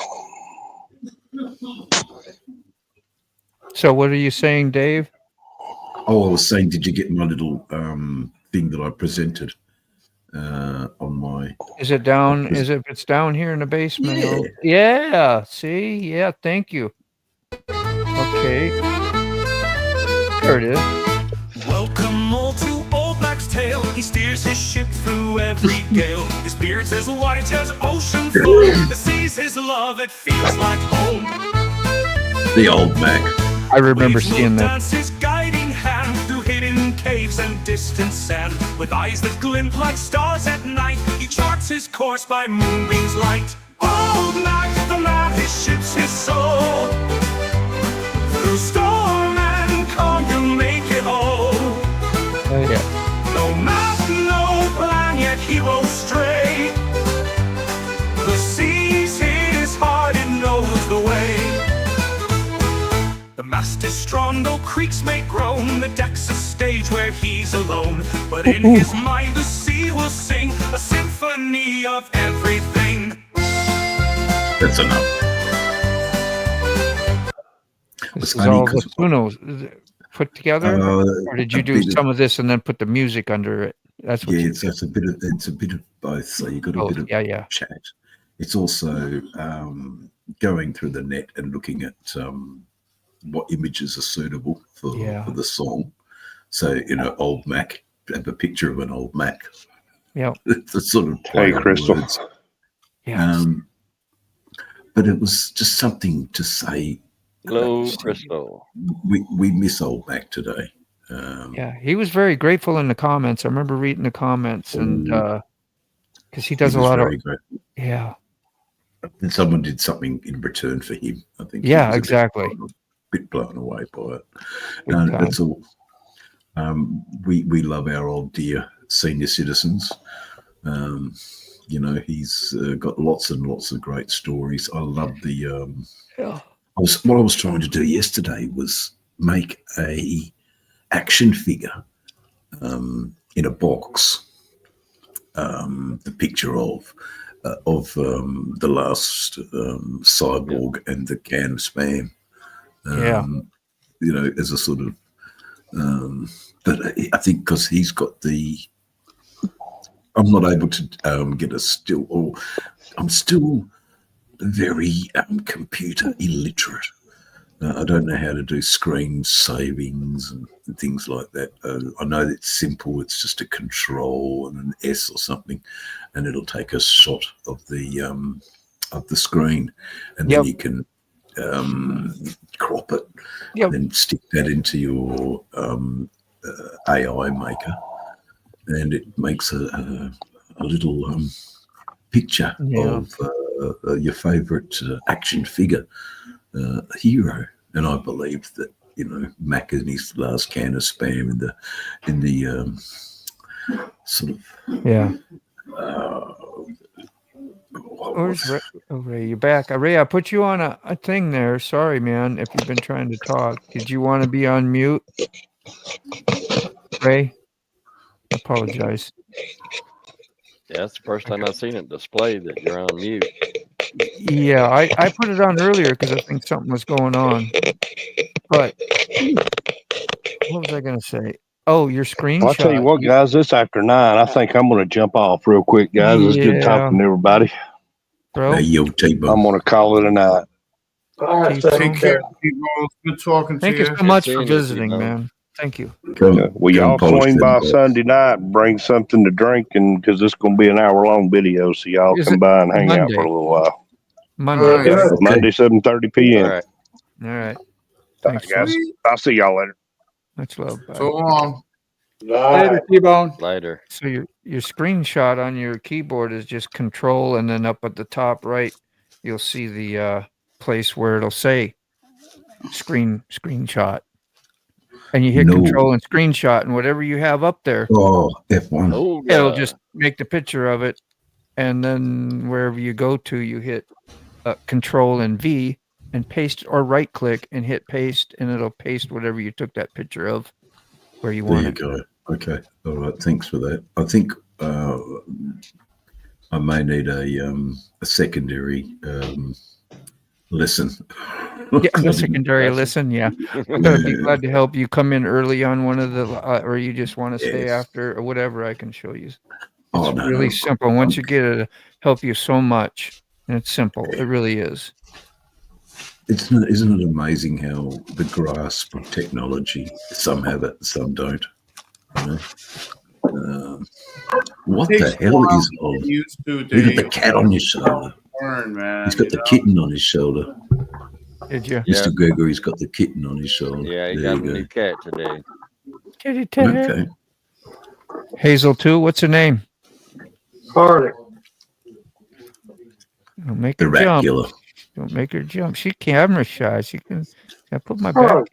So what are you saying, Dave? Oh, I was saying, did you get my little thing that I presented on my? Is it down? It's down here in the basement? Yeah. See, yeah. Thank you. Okay. There it is. Welcome all to Old Black's tale. He steers his ship through every gale. His beard's as white as ocean foam. The sea's his love, it feels like home. The old Mac. I remember seeing that. His guiding hand through hidden caves and distant sand. With eyes that glint like stars at night, he charts his course by moonbeams light. Old Mac, the man, his ship's his soul. Through storm and calm, he'll make it all. Oh, yeah. No map, no plan, yet he won't stray. The sea's his heart, it knows the way. The mast is strong, though creaks may groan. The deck's a stage where he's alone. But in his mind the sea will sing a symphony of everything. That's enough. This is all the Unos put together, or did you do some of this and then put the music under it? That's what it's a bit of both. So you got a bit of chat. It's also going through the net and looking at what images are suitable for the song. So old Mac, have a picture of an old Mac. Yeah, it's a sort of play on Crystal. words. Yeah, but it was just something to say. Hello, Crystal. We miss old Mac today. Yeah, he was very grateful in the comments. I remember reading the comments, and because he does a lot of and someone did something in return for him. I think. Yeah, exactly. A bit blown away by it. That's all. We love our old dear senior citizens. He's got lots and lots of great stories. I love the. What I was trying to do yesterday was make a action figure in a box. The picture of the last cyborg and the can of spam. As a sort of. But I think because he's got the. I'm not able to get a still, or I'm still very computer illiterate. I don't know how to do screen savings and things like that. I know that it's simple. It's just a control and an S or something, and it'll take a shot of the screen, and then you can crop it and then stick that into your AI maker, and it makes a little picture of your favorite action figure hero. And I believe that Mac and his last can of spam in the sort of Where's Ray? Oh, Ray, you're back. Ray, I put you on a thing there. Sorry, man, if you've been trying to talk. Did you want to be on mute? Ray? Apologize. Yeah, that's the first time I've seen it displayed that you're on mute. Yeah, I put it on earlier because I think something was going on. But what was I going to say? Oh, your screenshot. I'll tell you what, guys, it's after 9. I think I'm going to jump off real quick, guys. It's good talking to everybody. Bro. Yo, T-Bone. I'm going to call it a night. All right, Take care, people. Good talking Thank to you you. so much for visiting, man. Thank you. Will y'all swing by Sunday night and bring something to drink? And because it's going to be an hour-long video, so y'all come by and hang out for a little while. Monday. Monday, 7:30 p.m. All right. All right. Thanks, guys. I'll see y'all later. Much love. Bye. So long. Later, T-Bone. Later. So your screenshot on your keyboard is just Control, and then up at the top right, you'll see the place where it'll say screenshot, and you hit Control and screenshot, and whatever you have up there, F1. It'll just make the picture of it, and then wherever you go to, you hit Control and V and paste, or right click and hit paste, and it'll paste whatever you took that picture of where you want it. There you go. Okay. All right. Thanks for that. I think I may need a secondary lesson. Yeah, a secondary listen. Yeah, I'm gonna be glad to help you. Come in early on one of the, or you just want to stay after, or whatever. I can show you. It's really simple. Once you get it, it'll help you so much, and it's simple. It really is. Isn't it amazing how the grasp of technology, some have it, some don't. You know? What the hell is on? Look at the cat on your shoulder. He's got the kitten on his shoulder. Did you? Mr. Gregory's got the kitten on his shoulder. Yeah, he got a new cat today. Kitty tat. Okay. Hazel too. What's her name? Harley. Don't make her jump. Don't make her jump. She camera shy. She can. I put my back.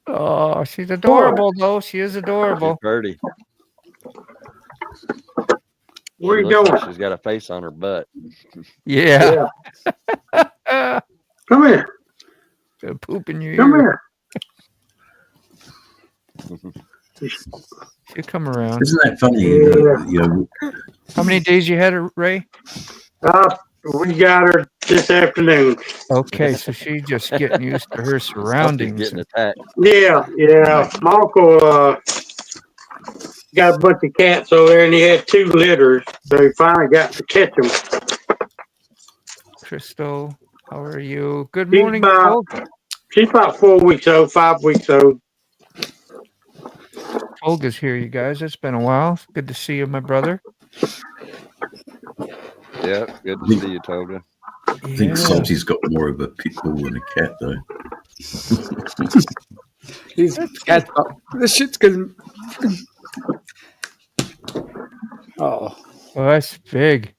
Oh, she's adorable though. She is adorable. Pretty. Where you going? She's got a face on her butt. Yeah. Come here. Poop in your Come ear. here. She'll come around. Isn't that funny? How many days you had her, Ray? We got her this afternoon. Okay, so she's just getting used to her surroundings. Getting attacked. Yeah. My uncle got a bunch of cats over there, and he had 2 litters, so he finally got to catch them. Crystal, how are you? Good morning, Olga. She's about 4 weeks old, 5 weeks old. Olga's here, you guys. It's been a while. Good to see you, my brother. Yeah, good to see you, Toga. I think Salty's got more of a pit bull than a cat, though. These cats, this shit's good. Oh, well, that's big.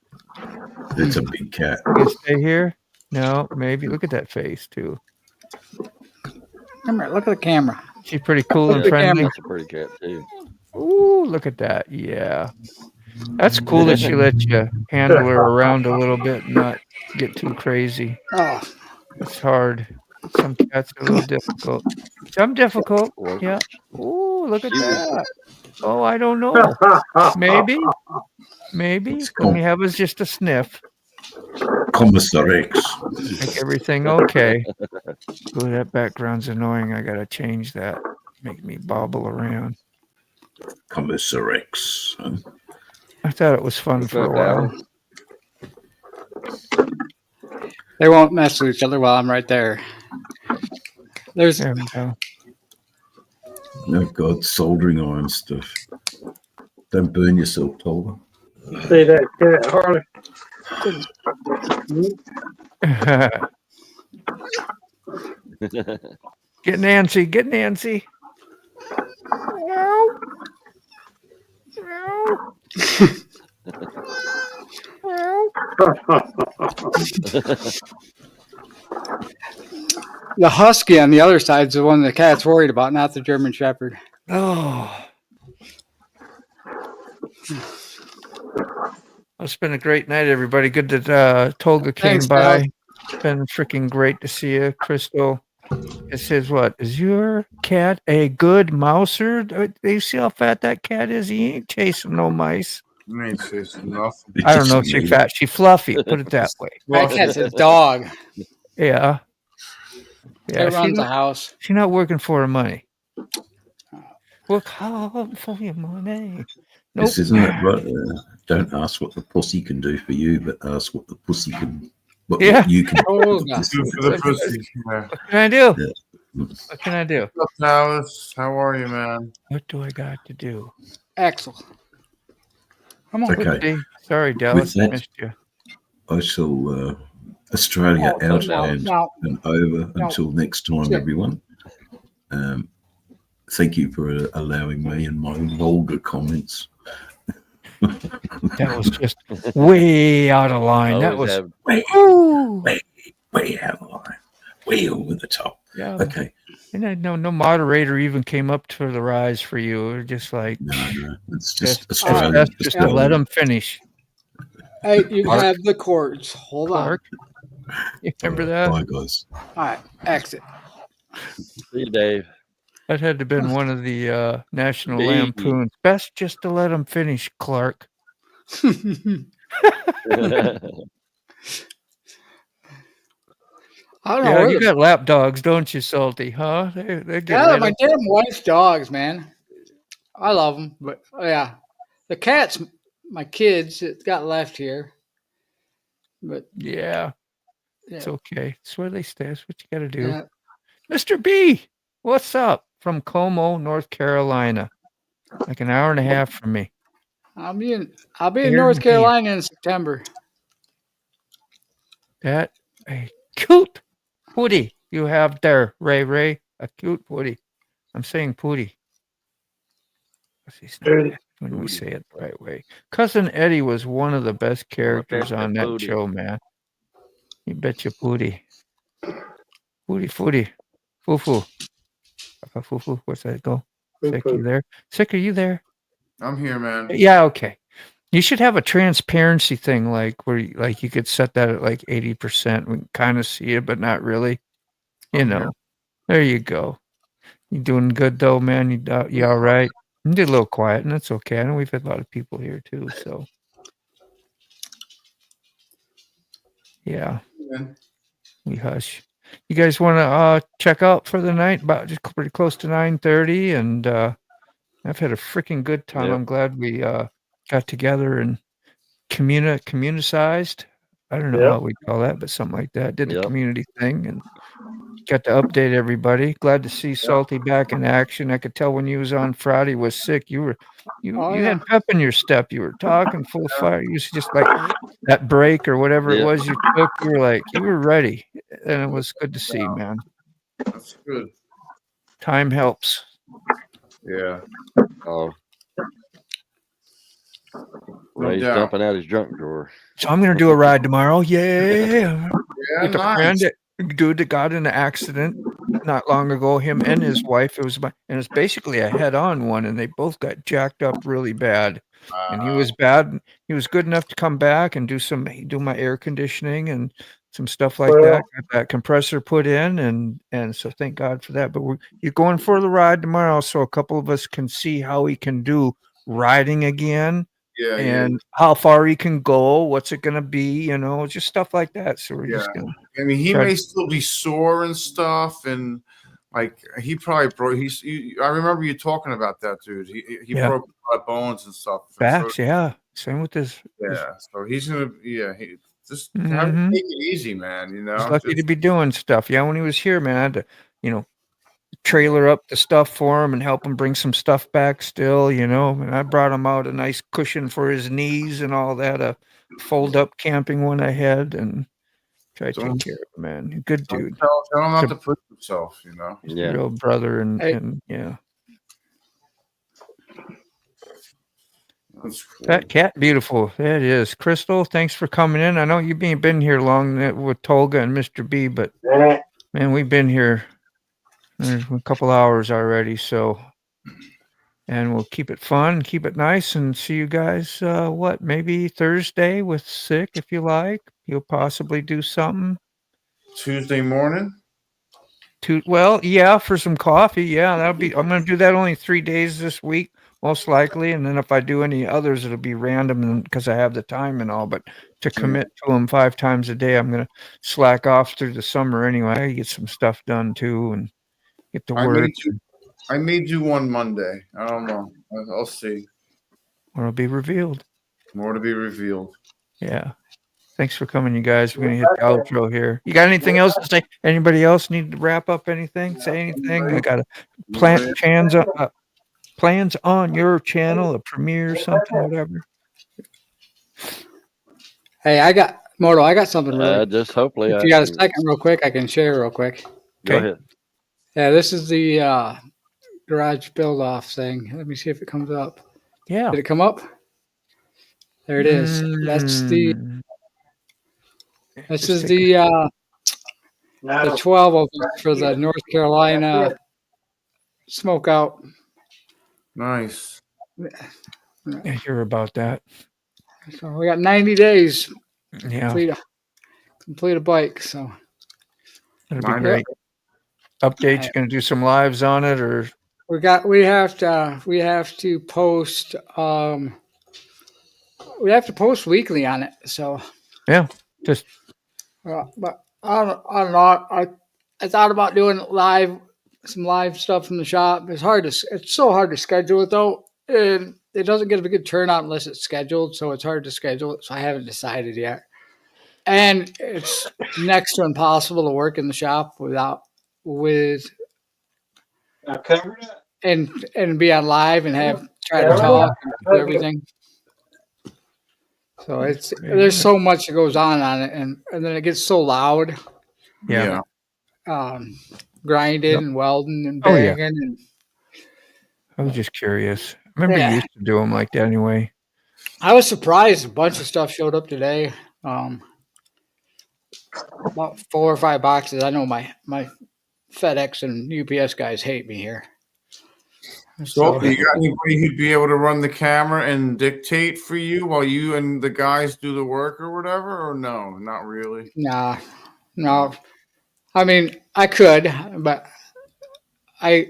It's a big cat. You stay here? No, maybe. Look at that face too. Come here, look at the camera. She's pretty cool and friendly. That's a pretty cat too. Ooh, look at that. Yeah. That's cool that she let you handle her around a little bit and not get too crazy. Oh, it's hard. Some cats are a little difficult. Some difficult. Yeah. Ooh, look at that. Oh, I don't know. Maybe. Let me have us just a sniff. Commissar X. Make everything okay. Ooh, that background's annoying. I gotta change that. Make me bobble around. Commissar X. I thought it was fun for a while. They won't mess with each other while I'm right there. There we go. Oh God, soldering iron stuff. Don't burn yourself, Tolga. See that cat, Harley? Get Nancy. Get Nancy. Meow. Meow. The husky on the other side is the one the cat's worried about, not the German Shepherd. Oh. It's been a great night, everybody. Good that Tolga came Thanks, by. Dad. It's been freaking great to see you, Crystal. It says, what? Is your cat a good mouser? Do you see how fat that cat is? He ain't chasing no mice. You ain't chasing nothing. I don't know if she's fat. She's fluffy. Put it that way. That cat's a dog. Yeah. Yeah. It runs the house. She's not working for her money. Work hard for your money. Nope. This isn't it, right? Don't ask what the pussy can do for you, but ask what the pussy can. What you can Oh, do For the pussy. Yeah. What can I do? Yeah. What can I do? What's up, Dallas? How are you, man? What do I got to do? Axel. Come on. Okay. Sorry, Dallas. I that, missed you. I shall Australia out and over No. until next time, everyone. Thank you for allowing me and my vulgar comments. That was just way out of line. That was way out of line. Way over the top. Yeah. Okay. And then no moderator even came up to the rise for you. It was just like no. It's just Australia. Just let them finish. Hey, you have the cords. Hold Clark. on. You remember that? Bye, guys. All right. Exit. See you, Dave. That had to have been one of the National Biggie. Lampoons. Best just to let them finish, Clark. I don't know. Yeah, where you the- got lap dogs, don't you, Salty? Huh? They get Yeah, rid my of- damn wife's dogs, man. I love them, but yeah, the cats, my kids, it got left here. But Yeah, yeah, it's okay. It's where they stay. That's what you got to do. yeah. Mr. B, what's up? From Como, North Carolina. Like an hour and a half from me. I'll be in Here North in here. Carolina in September. That a cute pooty you have there, Ray. A cute pooty. I'm saying pooty. When we say it the right way. Cousin Eddie was one of the best characters on that Pooty. show, man. You betcha pooty. Footy. Foo-foo. Foo-foo. What's that go? Sick, you there? Sick, are you there? I'm here, man. Yeah, okay. You should have a transparency thing, like where you could set that at like 80%. We can kind of see it, but not really. You know. There you go. You doing good though, man? You all right? You did a little quiet, and that's okay. I know we've had a lot of people here too, so yeah. We hush. You guys want to check out for the night? About just pretty close to 9:30, and I've had a freaking good time. Yep. I'm glad we got together and communicized. I don't know how we call that, but something like that. Did the community thing and got to update everybody. Glad to see Salty back in action. I could tell when you was on Friday was sick. You had pep in your step. You were talking full fire. You was just like that break or whatever it was you took. You were ready, and it was good to see, man. That's good. Time helps. Yeah. Oh. Ray's doubt. dumping out his junk drawer. So I'm gonna do a ride tomorrow. Yeah. With a nice. friend, dude that got in an accident not long ago. Him and his wife. It was basically a head-on one, and they both got jacked up really bad. And he was bad. He was good enough to come back and do my air conditioning and some stuff like that. Got that compressor put in, and so thank God for that. But you're going for the ride tomorrow, so a couple of us can see how he can do riding again. Yeah, and how far he can go, what's it going to be, just stuff like that. So we're just going to. I mean, he may still be sore and stuff, and like he probably broke. I remember you talking about that, dude. He broke a lot of bones and stuff. Backs, so, yeah. Same with this. Yeah, so he's gonna. Yeah, he just take it easy, man. He's lucky to be doing stuff. Yeah, when he was here, man, I had to, trailer up the stuff for him and help him bring some stuff back still, and I brought him out a nice cushion for his knees and all that, a fold up camping one I had, and try to take care of him, man. Good dude. Tell him not to push himself, He's a real brother and yeah. That's cool. That cat beautiful. That is. Crystal, thanks for coming in. I know you've been here long with Tolga and Mr. B, but man, we've been here a couple hours already, so and we'll keep it fun, keep it nice, and see you guys. Maybe Thursday with Sick, if you like. You'll possibly do something. Tuesday morning. For some coffee. Yeah, that'll be. I'm going to do that only 3 days this week, most likely, and then if I do any others, it'll be random because I have the time and all. But to commit to them 5 times a day, I'm going to slack off through the summer anyway. Get some stuff done too, and get to work. I may do one Monday. I don't know. I'll see. It'll be revealed. More to be revealed. Yeah. Thanks for coming, you guys. We're going to hit the outro here. You got anything else to say? Anybody else need to wrap up anything? Say anything? I got plans on your channel, a premiere, something, whatever. Hey, I got something. Just hopefully. If you got a second, real quick, I can share real quick. Go ahead. Yeah, this is the garage build off thing. Let me see if it comes up. Yeah. Did it come up? There it is. That's the. This is the 12 of them for the North Carolina smokeout. Nice. I hear about that. So we got 90 days. Yeah. Complete a bike. So that'll be great. Updates. You're going to do some lives on it, or we have to post. We have to post weekly on it. So yeah, just. But I don't know. I thought about doing some live stuff from the shop. It's so hard to schedule it though. And it doesn't get a good turnout unless it's scheduled. So it's hard to schedule it. So I haven't decided yet. And it's next to impossible to work in the shop and be on live and try to talk and do everything. So there's so much that goes on it, and then it gets so loud. Yeah. Grinding and welding and banging. And I was just curious. I remember you used to do them like that anyway. I was surprised. A bunch of stuff showed up today. About 4 or 5 boxes. I know my FedEx and UPS guys hate me here. So you got anybody who'd be able to run the camera and dictate for you while you and the guys do the work or whatever, or no, not really? No. I mean, I could, but I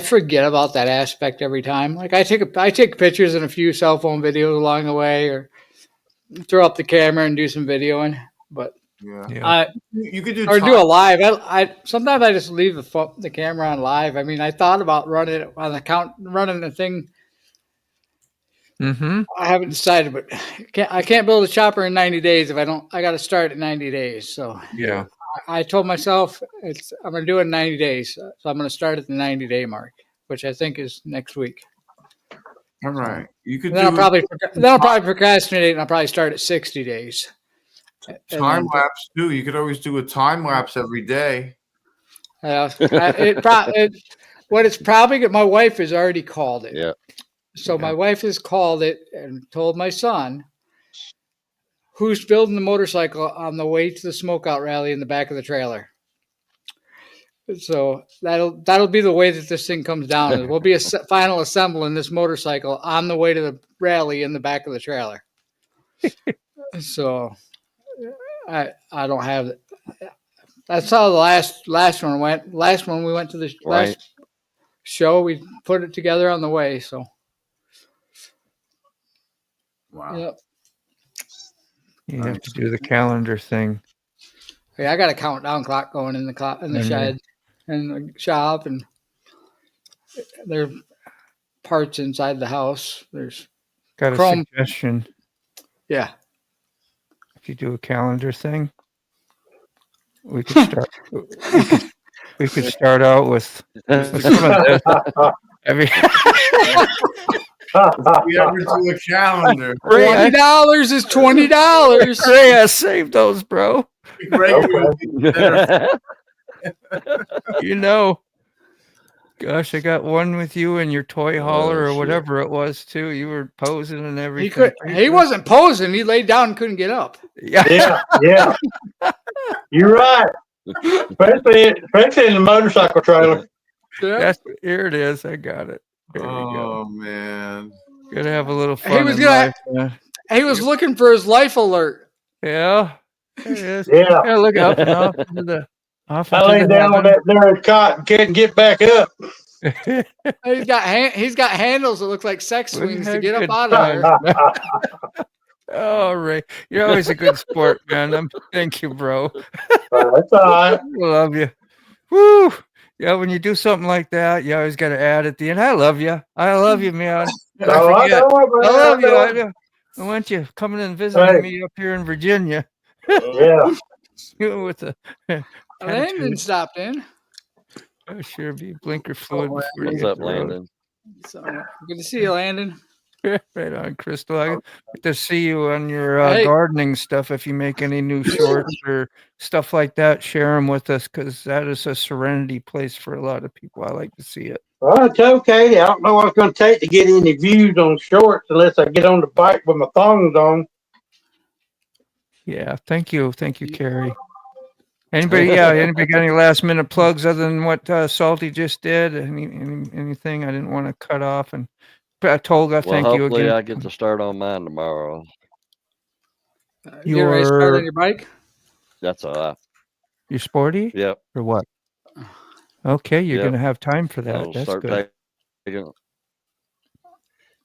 forget about that aspect every time. Like I take pictures and a few cell phone videos along the way, or throw up the camera and do some videoing. But you could do a live. Sometimes I just leave the camera on live. I mean, I thought about running it on running the thing. Mm-hmm. I haven't decided, but I can't build a chopper in 90 days if I don't. I got to start at 90 days. So yeah, I told myself I'm going to do it in 90 days. So I'm going to start at the 90-day mark, which I think is next week. All right, you could. Then I'll probably procrastinate, and I'll probably start at 60 days. Time lapse too. You could always do a time lapse every day. What it's probably my wife has already called it. Yeah. So my wife has called it and told my son, who's building the motorcycle on the way to the smokeout rally in the back of the trailer. So that'll be the way that this thing comes down. We'll be final assembling this motorcycle on the way to the rally in the back of the trailer. So. I don't have it. That's how the last one went. Last one we went to the last show. We put it together on the way. So, wow. Yep. You have to do the calendar thing. Yeah, I got a countdown clock going in the shed and the shop, and there are parts inside the house. There's got a suggestion. Yeah. You do a calendar thing. We could start. we could start out with some of this. If we ever do a calendar, $20 is $20. Ray, I saved those, bro. You know. Gosh, I got one with you and your toy hauler or whatever it was too. You were posing and everything. He wasn't posing. He laid down and couldn't get up. Yeah. You're right. Especially in the motorcycle trailer. Yeah. Here it is. I got it. There you go. Oh man. Gotta have a little He fun was in gonna. life, man. He was looking for his life alert. Yeah. There it is. Yeah. Yeah, look up and off into the I lay down on that darn cot and can't get back up. He's got handles that look like sex swings to get up out of there. Oh, Ray, you're always a good sport, man. Thank you, bro. That's all right. Love you. Woo! Yeah, when you do something like that, you always got to add at the end. I love you. I love you, man. I forget. I love you. I want you coming and visiting me up here in Virginia. Yeah. You with the Landon stopped in. Oh, sure, be blinker fluid before you What's hit up, the road. Landon? So good to see you, Landon. Right on, Crystal. I get to see you on your Hey. gardening stuff. If you make any new shorts or stuff like that, share them with us because that is a serenity place for a lot of people. I like to see it. Well, it's okay. I don't know what it's going to take to get any views on shorts unless I get on the bike with my thongs on. Yeah, thank you, Carrie. Anybody got any last minute plugs other than what Salty just did? Anything I didn't want to cut off? And Tolga, thank you Hopefully again. I get to start on mine tomorrow. You ready to start on your bike? That's all right. You're sporty? Yep. Or what? Okay, you're Yep. going to have time for that. I'll That's start good. taking.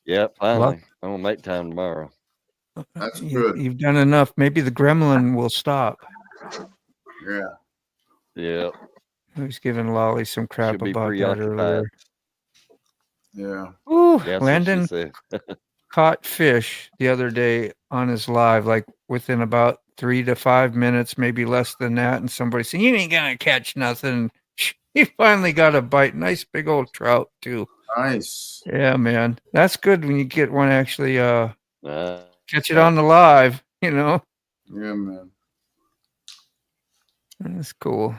Yep, finally. I'm going to make time tomorrow. That's good. You've done enough. Maybe the gremlin will stop. Yeah. Yep. I was giving Lolly some crap Should be about that preoccupied. earlier. Yeah. Ooh, That's what she Landon said. caught fish the other day on his live, like within about 3 to 5 minutes, maybe less than that. And somebody said, "You ain't gonna catch nothing." He finally got a bite. Nice big old trout too. Nice. Yeah, man. That's good when you get one actually catch it yeah. on the live, you know. Yeah, man. That's cool.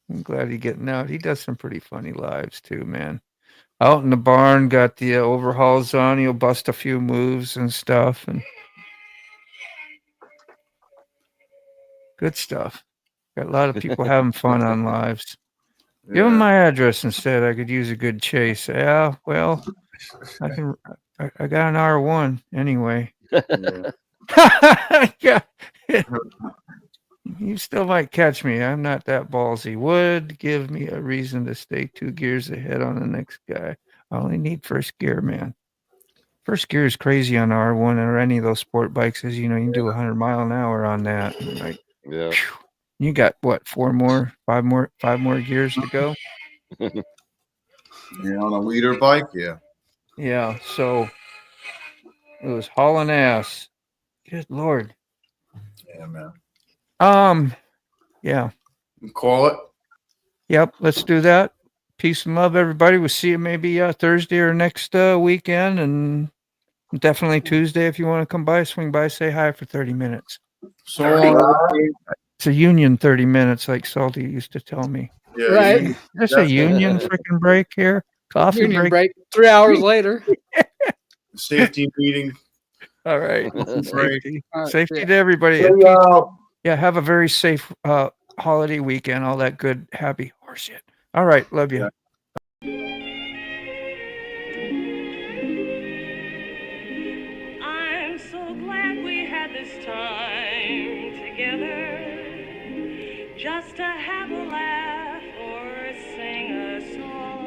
I'm glad he's getting out. He does some pretty funny lives too, man. Out in the barn, got the overhauls on. He'll bust a few moves and stuff, and good stuff. Got a lot of people having fun on lives. Give him my address instead. I could use a good chase. Yeah, well, I can. I got an R1 anyway. Yeah. You still might catch me. I'm not that ballsy. Would give me a reason to stay 2 gears ahead on the next guy. I only need first gear, man. First gear is crazy on R1 or any of those sport bikes, as you know, you can do 100 mile an hour on that. And like, yeah. Phew, you got what? 5 more gears to go. Yeah, on a leader bike, yeah. Yeah. So it was hauling ass. Good Lord. Yeah, man. Yeah. Call it. Yep, let's do that. Peace and love, everybody. We'll see you maybe Thursday or next weekend, and definitely Tuesday if you want to come by, swing by, say hi for 30 minutes. So it's a union 30 minutes, like Salty used to tell me. Yeah, right. There's a union freaking break here. Coffee Union break. 3 hours later. Safety meeting. All right. Safety. All right, Safety yeah. to everybody. See y'all. Yeah, have a very safe holiday weekend, all that good, happy horse shit. All right, love you. I'm so glad we had this time together, just to have a laugh or sing a song.